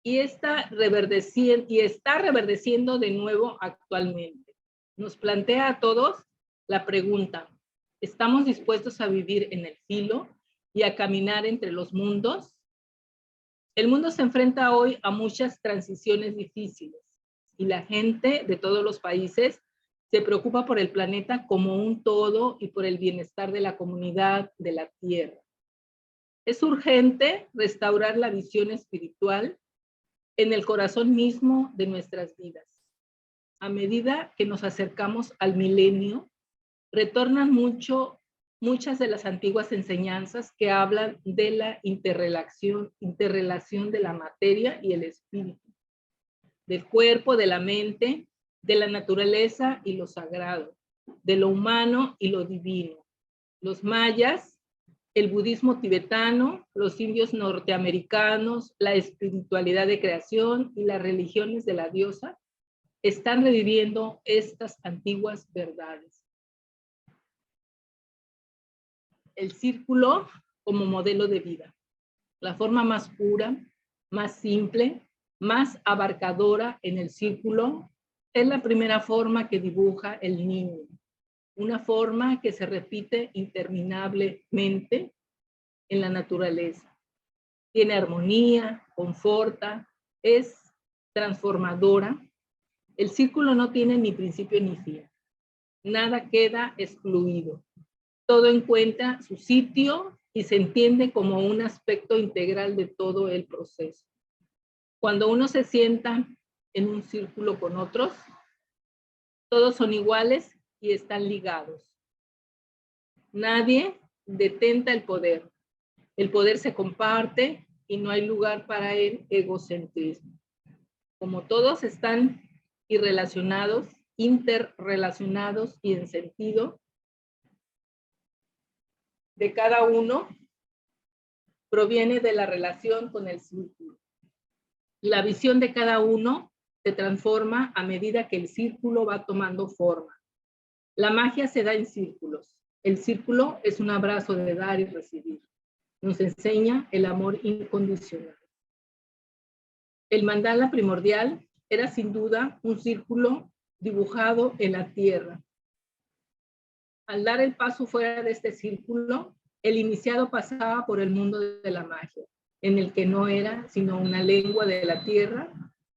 y está reverdeciendo de nuevo actualmente. Nos plantea a todos la pregunta: ¿estamos dispuestos a vivir en el filo y a caminar entre los mundos? El mundo se enfrenta hoy a muchas transiciones difíciles y la gente de todos los países se preocupa por el planeta como un todo y por el bienestar de la comunidad de la Tierra. Es urgente restaurar la visión espiritual en el corazón mismo de nuestras vidas. A medida que nos acercamos al milenio, retornan muchas de las antiguas enseñanzas que hablan de la interrelación de la materia y el espíritu, del cuerpo, de la mente, de la naturaleza y lo sagrado, de lo humano y lo divino. Los mayas, el budismo tibetano, los indios norteamericanos, la espiritualidad de creación y las religiones de la diosa están reviviendo estas antiguas verdades. El círculo como modelo de vida, la forma más pura, más simple, más abarcadora en el círculo, es la primera forma que dibuja el niño, una forma que se repite interminablemente en la naturaleza. Tiene armonía, conforta, es transformadora El círculo no tiene ni principio ni fin. Nada queda excluido. Todo encuentra su sitio y se entiende como un aspecto integral de todo el proceso. Cuando uno se sienta en un círculo con otros, todos son iguales y están ligados. Nadie detenta el poder. El poder se comparte y no hay lugar para el egocentrismo. Como todos están interrelacionados y en sentido de cada uno, proviene de la relación con el círculo. La visión de cada uno se transforma a medida que el círculo va tomando forma. La magia se da en círculos. El círculo es un abrazo de dar y recibir. Nos enseña el amor incondicional. El mandala primordial era sin duda un círculo dibujado en la tierra. Al dar el paso fuera de este círculo, el iniciado pasaba por el mundo de la magia, en el que no era sino una lengua de la tierra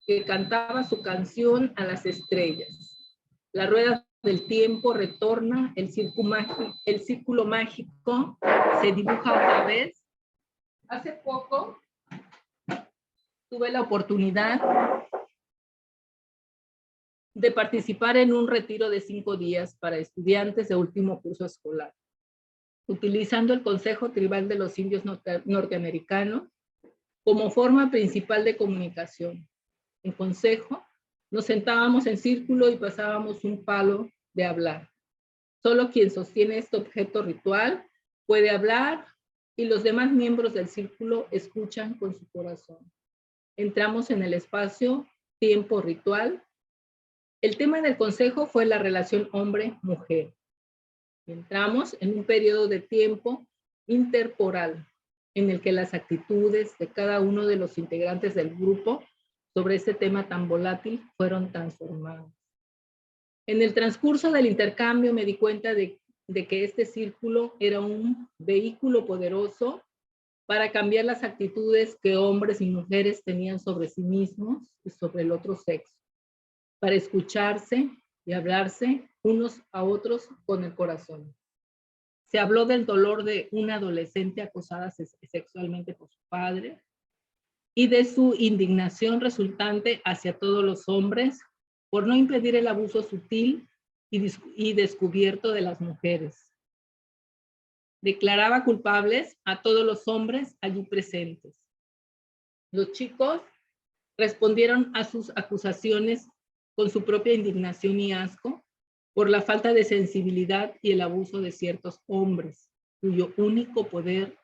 que cantaba su canción a las estrellas. La rueda del tiempo retorna, el círculo mágico se dibuja otra vez. Hace poco tuve la oportunidad de participar en un retiro de 5 días para estudiantes de último curso escolar, utilizando el Consejo Tribal de los Indios Norteamericanos como forma principal de comunicación. En consejo, nos sentábamos en círculo y pasábamos un palo de hablar. Solo quien sostiene este objeto ritual puede hablar y los demás miembros del círculo escuchan con su corazón. Entramos en el espacio tiempo ritual. El tema del consejo fue la relación hombre-mujer. Entramos en un periodo de tiempo interporal en el que las actitudes de cada uno de los integrantes del grupo sobre este tema tan volátil fueron transformadas. En el transcurso del intercambio me di cuenta de que este círculo era un vehículo poderoso para cambiar las actitudes que hombres y mujeres tenían sobre sí mismos y sobre el otro sexo, para escucharse y hablarse unos a otros con el corazón. Se habló del dolor de una adolescente acosada sexualmente por su padre y de su indignación resultante hacia todos los hombres por no impedir el abuso sutil y descubierto de las mujeres. Declaraba culpables a todos los hombres allí presentes. Los chicos respondieron a sus acusaciones con su propia indignación y asco por la falta de sensibilidad y el abuso de ciertos hombres, cuyo único poder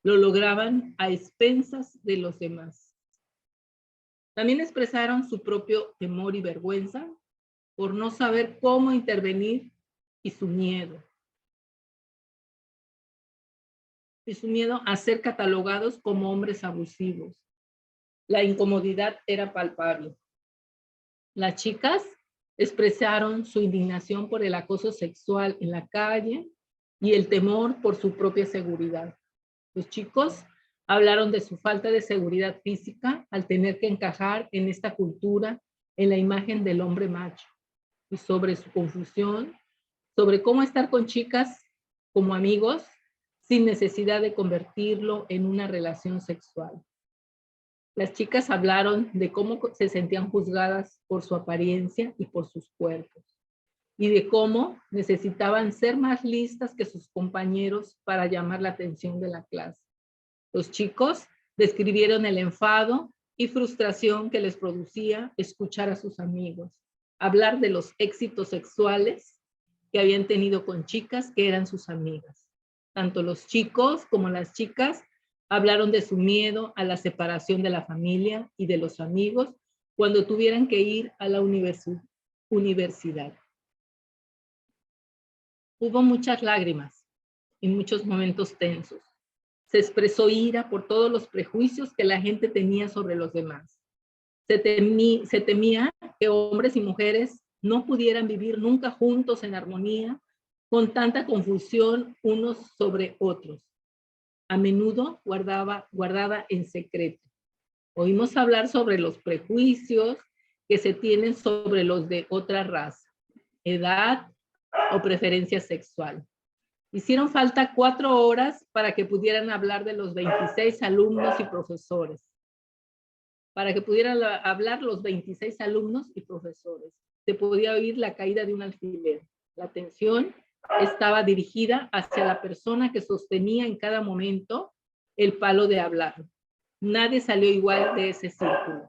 lo lograban a expensas de los demás. También expresaron su propio temor y vergüenza por no saber cómo intervenir y su miedo a ser catalogados como hombres abusivos. La incomodidad era palpable. Las chicas expresaron su indignación por el acoso sexual en la calle y el temor por su propia seguridad. Los chicos hablaron de su falta de seguridad física al tener que encajar en esta cultura en la imagen del hombre macho y sobre su confusión, sobre cómo estar con chicas como amigos sin necesidad de convertirlo en una relación sexual. Las chicas hablaron de cómo se sentían juzgadas por su apariencia y por sus cuerpos, y de cómo necesitaban ser más listas que sus compañeros para llamar la atención de la clase. Los chicos describieron el enfado y frustración que les producía escuchar a sus amigos hablar de los éxitos sexuales que habían tenido con chicas que eran sus amigas. Tanto los chicos como las chicas hablaron de su miedo a la separación de la familia y de los amigos cuando tuvieran que ir a la universidad. Hubo muchas lágrimas y muchos momentos tensos. Se expresó ira por todos los prejuicios que la gente tenía sobre los demás. Se temía que hombres y mujeres no pudieran vivir nunca juntos en armonía, con tanta confusión unos sobre otros, a menudo guardada en secreto. Oímos hablar sobre los prejuicios que se tienen sobre los de otra raza, edad o preferencia sexual. Hicieron falta 4 horas para que pudieran hablar de los 26 alumnos y profesores. Para que pudieran hablar los 26 alumnos y profesores. Se podía oír la caída de un alfiler. La atención estaba dirigida hacia la persona que sostenía en cada momento el palo de hablar. Nadie salió igual de ese círculo.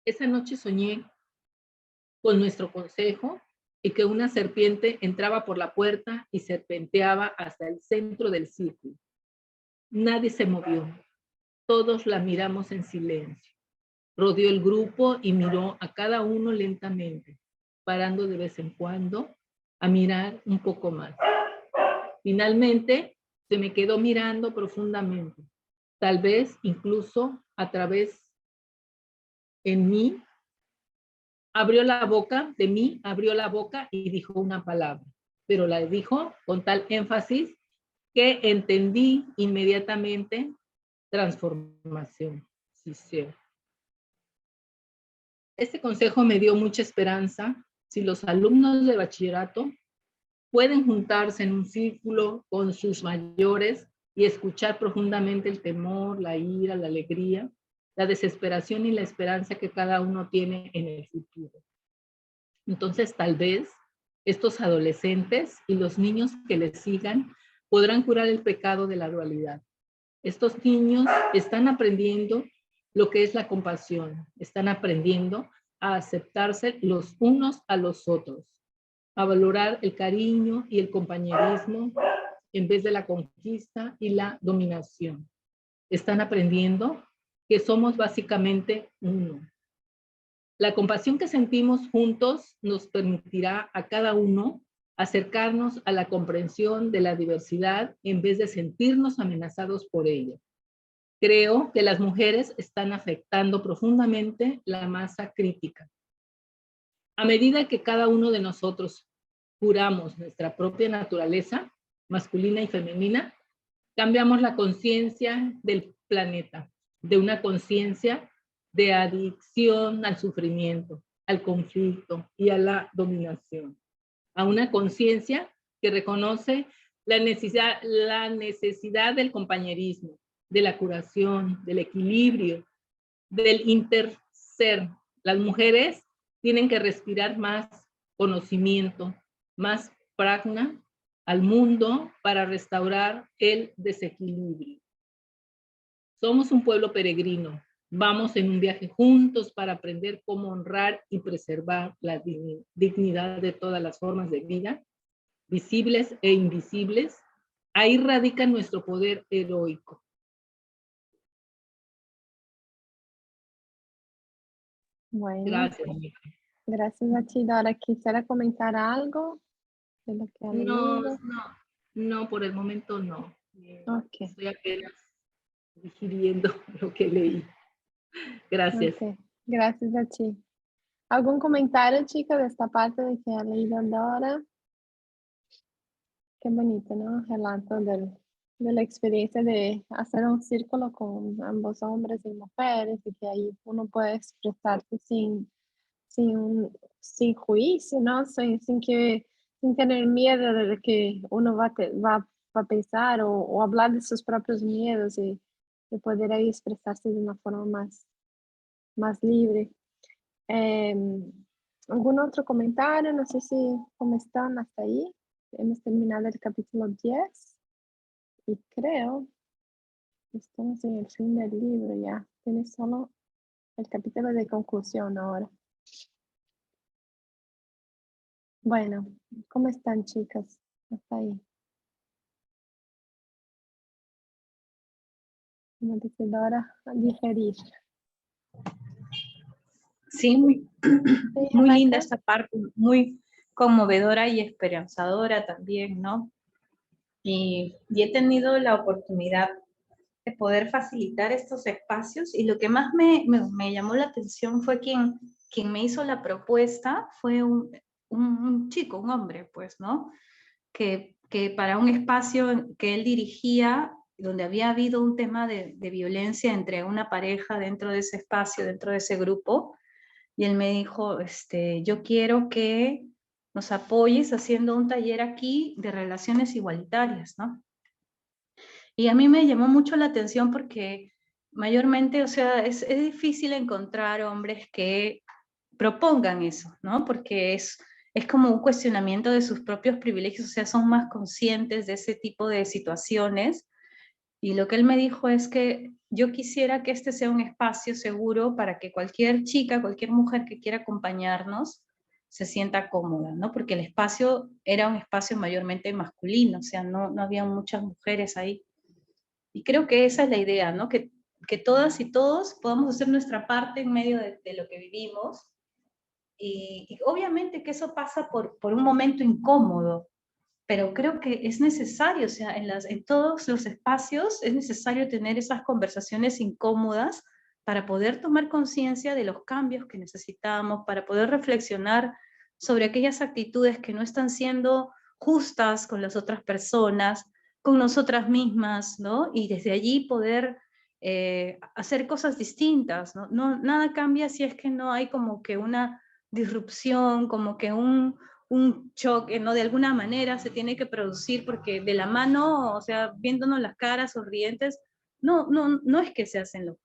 Esa noche soñé con nuestro consejo y que una serpiente entraba por la puerta y serpenteaba hasta el centro del círculo. Nadie se movió. Todos la miramos en silencio. Rodeó el grupo y miró a cada uno lentamente, parando de vez en cuando a mirar un poco más. Finalmente, se me quedó mirando profundamente, tal vez incluso a través en mí, abrió la boca y dijo una palabra, pero la dijo con tal énfasis que entendí inmediatamente: transformación. Sí. Este consejo me dio mucha esperanza. Si los alumnos de bachillerato pueden juntarse en un círculo con sus mayores y escuchar profundamente el temor, la ira, la alegría, la desesperación y la esperanza que cada uno tiene en el futuro. Entonces, tal vez estos adolescentes y los niños que les sigan podrán curar el pecado de la dualidad. Estos niños están aprendiendo lo que es la compasión, están aprendiendo a aceptarse los unos a los otros, a valorar el cariño y el compañerismo en vez de la conquista y la dominación. Están aprendiendo que somos básicamente uno. La compasión que sentimos juntos nos permitirá a cada uno acercarnos a la comprensión de la diversidad en vez de sentirnos amenazados por ella. Creo que las mujeres están afectando profundamente la masa crítica. A medida que cada uno de nosotros curamos nuestra propia naturaleza, masculina y femenina, cambiamos la conciencia del planeta, de una conciencia de adicción al sufrimiento, al conflicto y a la dominación, a una conciencia que reconoce la necesidad del compañerismo, de la curación, del equilibrio, del interser. Las mujeres tienen que respirar más conocimiento, más pragna al mundo para restaurar el desequilibrio. Somos un pueblo peregrino. Vamos en un viaje juntos para aprender cómo honrar y preservar la dignidad de todas las formas de vida, visibles e invisibles. Ahí radica nuestro poder heroico. Bueno, Gracias. gracias a ti, Dora. ¿Quisiera comentar algo de lo que ha leído? No, por el momento no. Ok. Estoy apenas digiriendo lo que leí. Gracias. Ok, gracias a ti. ¿Algún comentario, chica, de esta parte de que ha leído Dora? Qué bonito, ¿no? Relato de la experiencia de hacer un círculo con ambos hombres y mujeres y que ahí uno puede expresarse sin juicio, ¿no? Sin tener miedo de que uno va a pensar o hablar de sus propios miedos y poder ahí expresarse de una forma más libre. ¿Algún otro comentario? No sé si cómo están hasta ahí. Hemos terminado el capítulo 10 y creo que estamos en el fin del libro ya. Tiene solo el capítulo de conclusión ahora. Bueno, ¿cómo están, chicas? Hasta ahí. Como dice Dora, a digerir. Sí, muy Rebeca. linda esta parte, muy conmovedora y esperanzadora también, ¿no? Y he tenido la oportunidad de poder facilitar estos espacios y lo que más me llamó la atención fue quien me hizo la propuesta fue un chico, un hombre, pues, ¿no? Que para un espacio que él dirigía, donde había habido un tema de violencia entre una pareja dentro de ese espacio, dentro de ese grupo, y él me dijo, yo quiero que nos apoyes haciendo un taller aquí de relaciones igualitarias, ¿no? Y a mí me llamó mucho la atención porque mayormente, o sea, es difícil encontrar hombres que propongan eso, ¿no? Porque es como un cuestionamiento de sus propios privilegios, o sea, son más conscientes de ese tipo de situaciones. Y lo que él me dijo es que yo quisiera que este sea un espacio seguro para que cualquier chica, cualquier mujer que quiera acompañarnos se sienta cómoda, ¿no? Porque el espacio era un espacio mayormente masculino, o sea, no había muchas mujeres ahí. Y creo que esa es la idea, ¿no? Que todas y todos podamos hacer nuestra parte en medio de lo que vivimos. Y obviamente que eso pasa por un momento incómodo, pero creo que es necesario, o sea, en todos los espacios es necesario tener esas conversaciones incómodas para poder tomar conciencia de los cambios que necesitamos, para poder reflexionar sobre aquellas actitudes que no están siendo justas con las otras personas, con nosotras mismas, ¿no? Y desde allí poder hacer cosas distintas, ¿no? Nada cambia si es que no hay como que una disrupción, como que un choque, ¿no? De alguna manera se tiene que producir porque de la mano, o sea, viéndonos las caras sonrientes, no es que se hacen los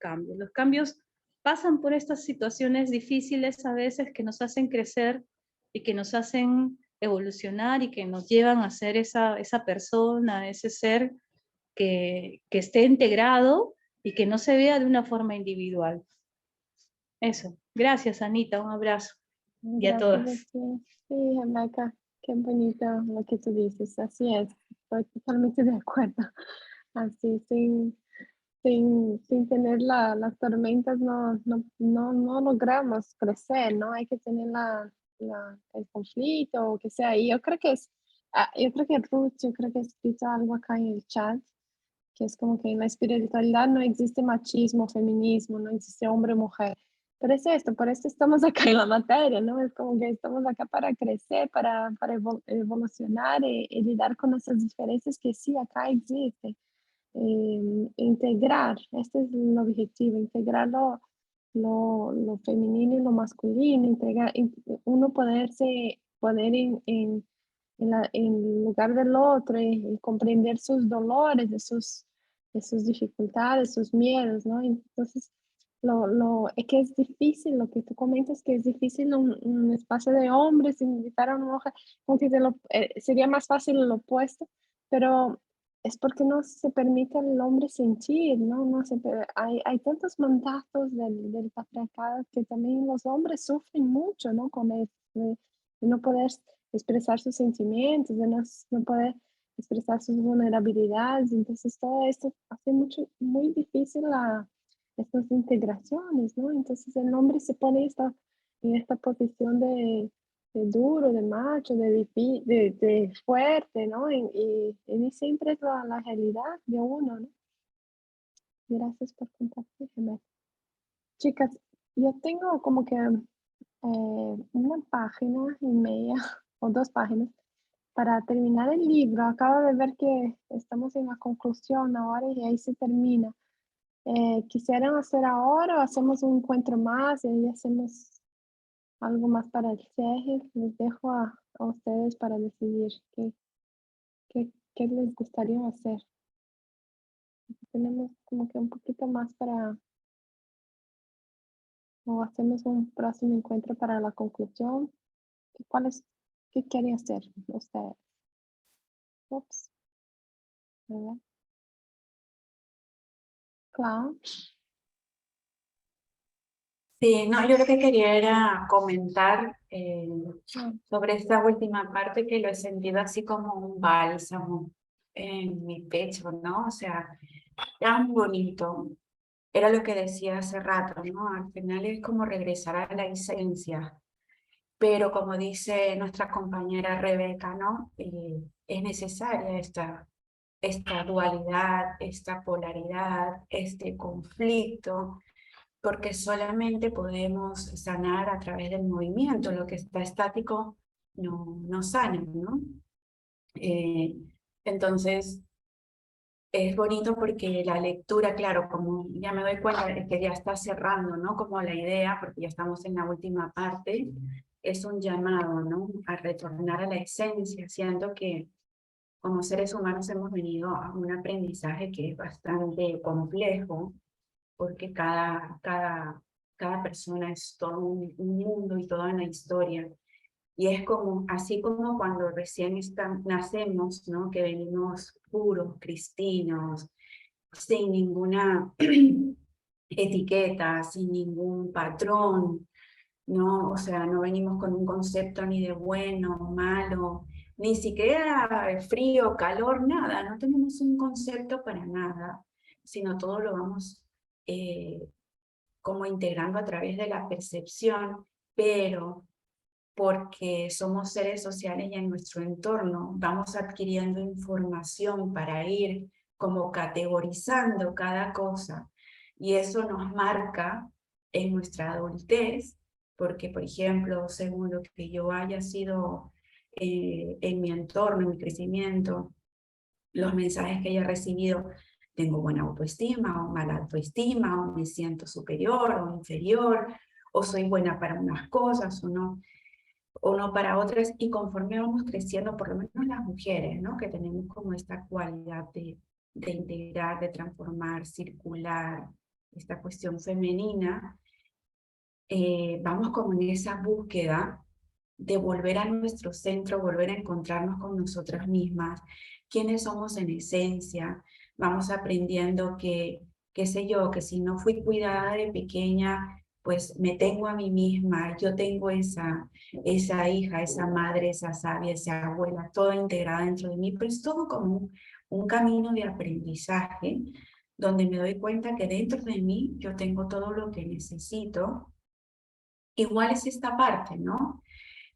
cambios pasan por estas situaciones difíciles a veces que nos hacen crecer y que nos hacen evolucionar y que nos llevan a ser esa persona, ese ser que esté integrado y que no se vea de una forma individual. Eso. Gracias, Anita. Un abrazo. Y a Gracias a todas. ti. Sí, Rebeca, qué bonito lo que tú dices. Así es, estoy totalmente de acuerdo. Así, sin tener las tormentas no logramos crecer, ¿no? Hay que tener el conflicto o que sea. Y yo creo que yo creo que Ruth, yo creo que ha escrito algo acá en el chat, que es como que en la espiritualidad no existe machismo, feminismo, no existe hombre o mujer. Pero es esto, por eso estamos acá en la materia, ¿no? Es como que estamos acá para crecer, para evolucionar y lidiar con esas diferencias que sí acá existen. Integrar, este es el objetivo, integrar lo femenino y lo masculino, uno poder en lugar del otro y comprender sus dolores, de sus dificultades, sus miedos, ¿no? Entonces, es que es difícil, lo que tú comentas, que es difícil un espacio de hombres invitar a una mujer, como que sería más fácil lo opuesto, pero es porque no se permite al hombre sentir, ¿no? Hay tantos mandatos del patriarcado que también los hombres sufren mucho, ¿no? Con eso, de no poder expresar sus sentimientos, de no poder expresar sus vulnerabilidades. Entonces todo esto hace muy difícil estas integraciones, ¿no? Entonces el hombre se pone en esta posición de duro, de macho, de fuerte, ¿no? Y siempre es la realidad de uno, ¿no? Gracias por compartir, Gemma. Chicas, yo tengo como que una página y media o 2 páginas para terminar el libro. Acabo de ver que estamos en la conclusión ahora y ahí se termina. ¿Quisieran hacer ahora o hacemos un encuentro más y ahí hacemos algo más para el cierre? Les dejo a ustedes para decidir qué les gustaría hacer. Tenemos como que un poquito más o hacemos un próximo encuentro para la conclusión. ¿Qué quieren hacer ustedes? Ups, ¿verdad? Claro. Sí, no, yo lo que quería era comentar Ah, sobre esta última parte que lo he sentido así como un bálsamo en mi pecho, ¿no? O sea, tan bonito. Era lo que decía hace rato, ¿no? Al final es como regresar a la esencia. Pero como dice nuestra compañera Rebeca, ¿no? Es necesaria esta dualidad, esta polaridad, este conflicto, porque solamente podemos sanar a través del movimiento. Lo que está estático no sana, ¿no? Entonces, es bonito porque la lectura, claro, como ya me doy cuenta de que ya está cerrando, ¿no? Como la idea, porque ya estamos en la última parte, es un llamado, ¿no? A retornar a la esencia, siendo que como seres humanos hemos venido a un aprendizaje que es bastante complejo, porque cada persona es todo un mundo y toda una historia. Y es como, así como cuando recién nacemos, ¿no? Que venimos puros, cristinos, sin ninguna etiqueta, sin ningún patrón, ¿no? O sea, no venimos con un concepto ni de bueno, malo, ni siquiera frío, calor, nada, no tenemos un concepto para nada, sino todo lo vamos como integrando a través de la percepción, pero porque somos seres sociales y en nuestro entorno vamos adquiriendo información para ir como categorizando cada cosa, y eso nos marca en nuestra adultez, porque por ejemplo, según lo que yo haya sido en mi entorno, en mi crecimiento, los mensajes que haya recibido, tengo buena autoestima o mala autoestima, o me siento superior o inferior, o soy buena para unas cosas o no para otras, y conforme vamos creciendo, por lo menos las mujeres, ¿no? Que tenemos como esta cualidad de integrar, de transformar, circular, esta cuestión femenina, vamos como en esa búsqueda de volver a nuestro centro, volver a encontrarnos con nosotras mismas, quiénes somos en esencia, vamos aprendiendo que, qué sé yo, que si no fui cuidada de pequeña, pues me tengo a mí misma, yo tengo esa hija, esa madre, esa sabia, esa abuela, toda integrada dentro de mí, pero es todo como un camino de aprendizaje, donde me doy cuenta que dentro de mí yo tengo todo lo que necesito. Igual es esta parte, ¿no?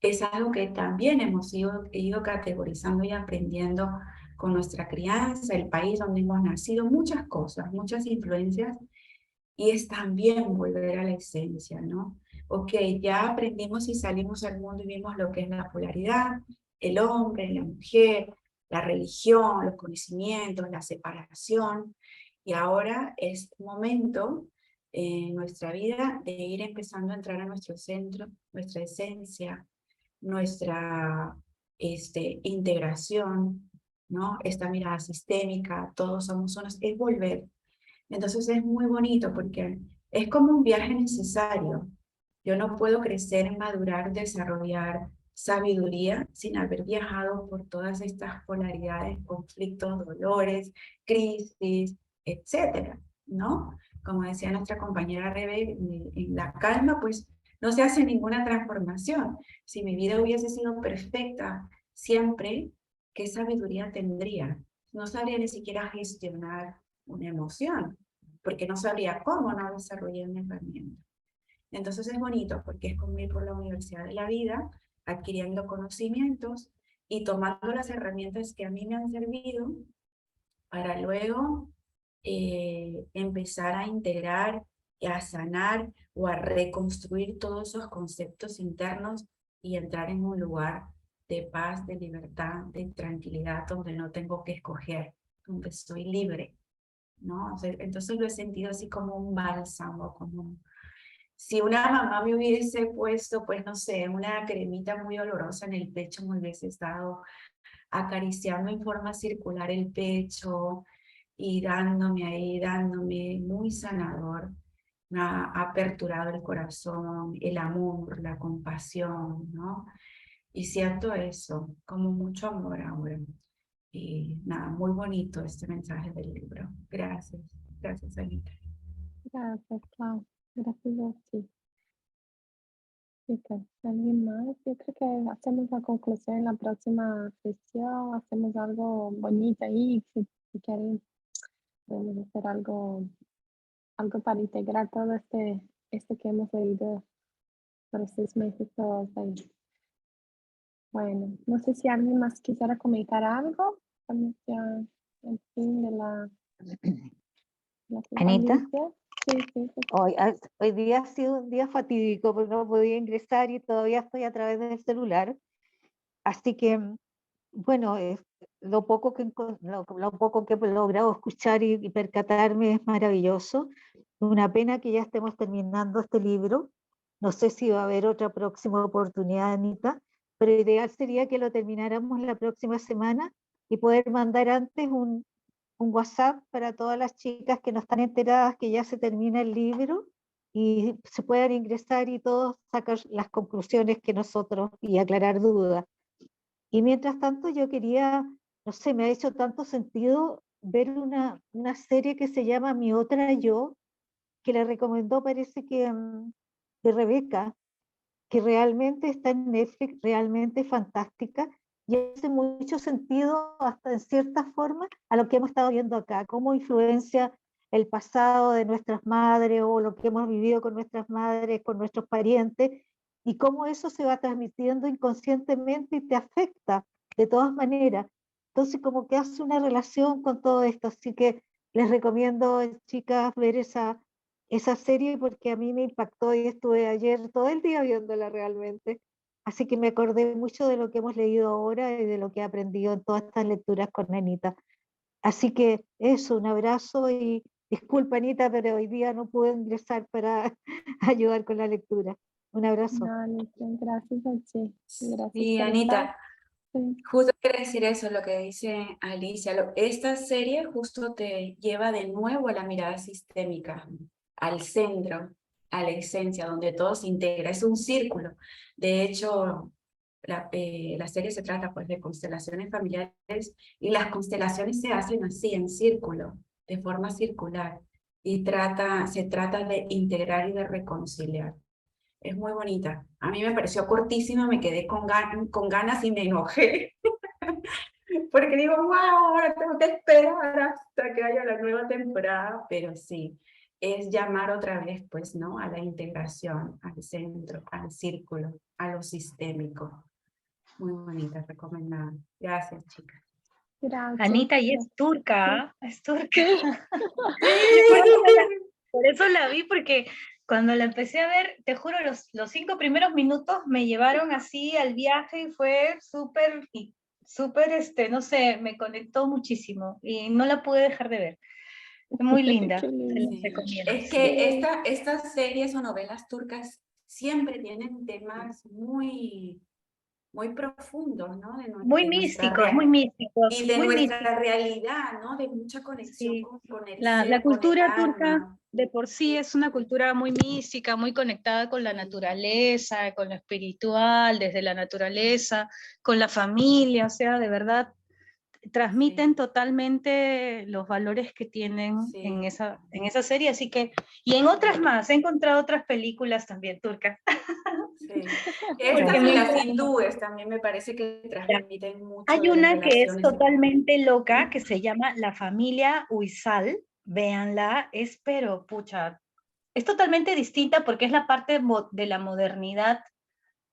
Es algo que también hemos ido categorizando y aprendiendo con nuestra crianza, el país donde hemos nacido, muchas cosas, muchas influencias, y es también volver a la esencia, ¿no? Ok, ya aprendimos y salimos al mundo y vimos lo que es la polaridad, el hombre, la mujer, la religión, los conocimientos, la separación, y ahora es momento en nuestra vida de ir empezando a entrar a nuestro centro, nuestra esencia, nuestra integración, ¿no? Esta mirada sistémica, todos somos unos, es volver. Entonces es muy bonito porque es como un viaje necesario. Yo no puedo crecer, madurar, desarrollar sabiduría sin haber viajado por todas estas polaridades, conflictos, dolores, crisis, etcétera, ¿no? Como decía nuestra compañera Rebe, en la calma, pues no se hace ninguna transformación. Si mi vida hubiese sido perfecta siempre, ¿qué sabiduría tendría? No sabría ni siquiera gestionar una emoción, porque no sabría cómo no desarrollar una herramienta. Entonces es bonito porque es como ir por la universidad de la vida, adquiriendo conocimientos y tomando las herramientas que a mí me han servido para luego empezar a integrar y a sanar o a reconstruir todos esos conceptos internos y entrar en un lugar de paz, de libertad, de tranquilidad, donde no tengo que escoger, donde estoy libre, ¿no? O sea, entonces lo he sentido así como un bálsamo, como si una mamá me hubiese puesto, pues no sé, una cremita muy olorosa en el pecho, me hubiese estado acariciando en forma circular el pecho y dándome ahí, dándome muy sanador. Me ha aperturado el corazón, el amor, la compasión, ¿no? Y siento eso, como mucho amor ahora. Y nada, muy bonito este mensaje del libro. Gracias, gracias Anita. Gracias, Clau. Gracias a ti. Chicas, ¿alguien más? Yo creo que hacemos la conclusión en la próxima sesión, hacemos algo bonito ahí, si quieren, podemos hacer algo para integrar todo este que hemos leído por estos meses todos ahí. Bueno, no sé si alguien más quisiera comentar algo. Estamos ya al fin de la Anita, conferencia. Sí, sí, sí. hoy día ha sido un día fatídico porque no podía ingresar y todavía estoy a través del celular. Así que, bueno, lo poco lo poco que he logrado escuchar y percatarme es maravilloso. Una pena que ya estemos terminando este libro. No sé si va a haber otra próxima oportunidad, Anita, pero ideal sería que lo termináramos la próxima semana y poder mandar antes un WhatsApp para todas las chicas que no están enteradas que ya se termina el libro y se puedan ingresar y todos sacar las conclusiones que nosotros y aclarar dudas. Y mientras tanto yo quería, no sé, me ha hecho tanto sentido ver una serie que se llama Mi Otra Yo, que le recomendó parece que de Rebeca, que realmente está en Netflix, realmente fantástica, y hace mucho sentido hasta en cierta forma a lo que hemos estado viendo acá, cómo influencia el pasado de nuestras madres o lo que hemos vivido con nuestras madres, con nuestros parientes, y cómo eso se va transmitiendo inconscientemente y te afecta de todas maneras. Entonces como que hace una relación con todo esto, así que les recomiendo, chicas, ver esa serie porque a mí me impactó y estuve ayer todo el día viéndola realmente. Así que me acordé mucho de lo que hemos leído ahora y de lo que he aprendido en todas estas lecturas con Anita. Así que eso, un abrazo y disculpa Anita, pero hoy día no pude ingresar para ayudar con la lectura. Un abrazo. No, gracias a ti. Gracias Y por Anita, estar. Sí. justo quiero decir eso, lo que dice Alicia. Esta serie justo te lleva de nuevo a la mirada sistémica, al centro, a la esencia, donde todo se integra. Es un círculo. De hecho, la serie se trata pues de constelaciones familiares y las constelaciones se hacen así, en círculo, de forma circular. Y se trata de integrar y de reconciliar. Es muy bonita. A mí me pareció cortísima, me quedé con ganas y me enojé. Porque digo, wow, ahora tengo que esperar hasta que haya la nueva temporada. Pero sí, es llamar otra vez, pues, ¿no? A la integración, al centro, al círculo, a lo sistémico. Muy bonita, recomendada. Gracias, chicas. Gracias. Anita, y es turca, es turca. Sí. Por eso la vi, porque cuando la empecé a ver, te juro, los 5 primeros minutos me llevaron así al viaje y fue súper, no sé, me conectó muchísimo y no la pude dejar de ver. Muy linda, Qué se lindo. las recomiendo. Es que estas series o novelas turcas siempre tienen temas muy profundos, ¿no? Muy místicos, muy místicos. Y de muy nuestra místicos. realidad, ¿no? De mucha conexión Sí. con el La ser, cultura con el turca alma. de por sí es una cultura muy mística, muy conectada con la naturaleza, con lo espiritual, desde la naturaleza, con la familia, o sea, de verdad, transmiten totalmente los valores que tienen en esa serie, así que, y en otras más, he encontrado otras películas también turcas. Sí. Estas y las hindúes también me parece que transmiten mucho. Hay de las una que es relaciones. totalmente loca, que se llama La Familia Uysal, véanla, pero pucha, es totalmente distinta porque es la parte de la modernidad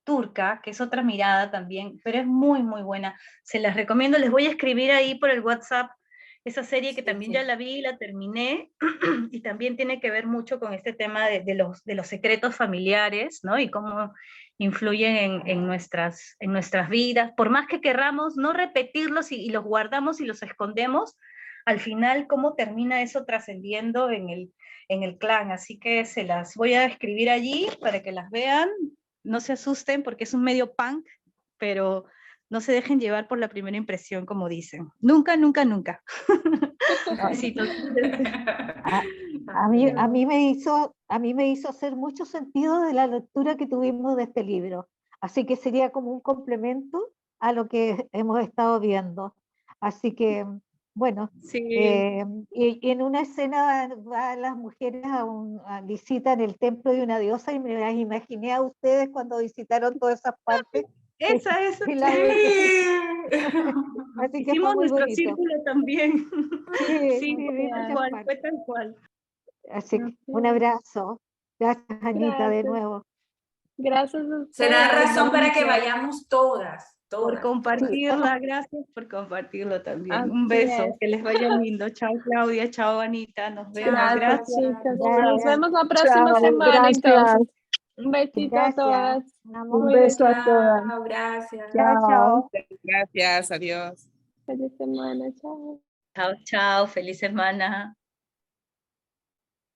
turca, que es otra mirada también, pero es muy, muy buena. Se las recomiendo, les voy a escribir ahí por el WhatsApp esa serie que también ya la vi, la terminé, y también tiene que ver mucho con este tema de los secretos familiares, ¿no? Y cómo influyen en nuestras vidas. Por más que querramos no repetirlos y los guardamos y los escondemos, al final cómo termina eso trascendiendo en el clan. Así que se las voy a escribir allí para que las vean. No se asusten porque es un medio punk, pero no se dejen llevar por la primera impresión, como dicen. Nunca, nunca, nunca. Besitos. A mí me hizo hacer mucho sentido de la lectura que tuvimos de este libro. Así que sería como un complemento a lo que hemos estado viendo. Así que, bueno, y en una escena van las mujeres visitan el templo de una diosa y me las imaginé a ustedes cuando visitaron todas esas partes. Esa. Así que hicimos fue muy nuestro bonito. círculo también. Sí, fue tal cual. Así que un abrazo. Gracias, Anita, de nuevo. Gracias a ustedes. Será razón para que vayamos todas. Por compartirla, gracias por compartirlo también. Así Un beso, es. que les vaya lindo. Chao Claudia, chao Anita, nos vemos. Gracias, chicas. Nos vemos la próxima Chao, semana gracias. entonces. Un besito a todas. Un beso a todas. Gracias. Chao. Gracias, adiós. Feliz semana, chao. Chao, chao, feliz semana.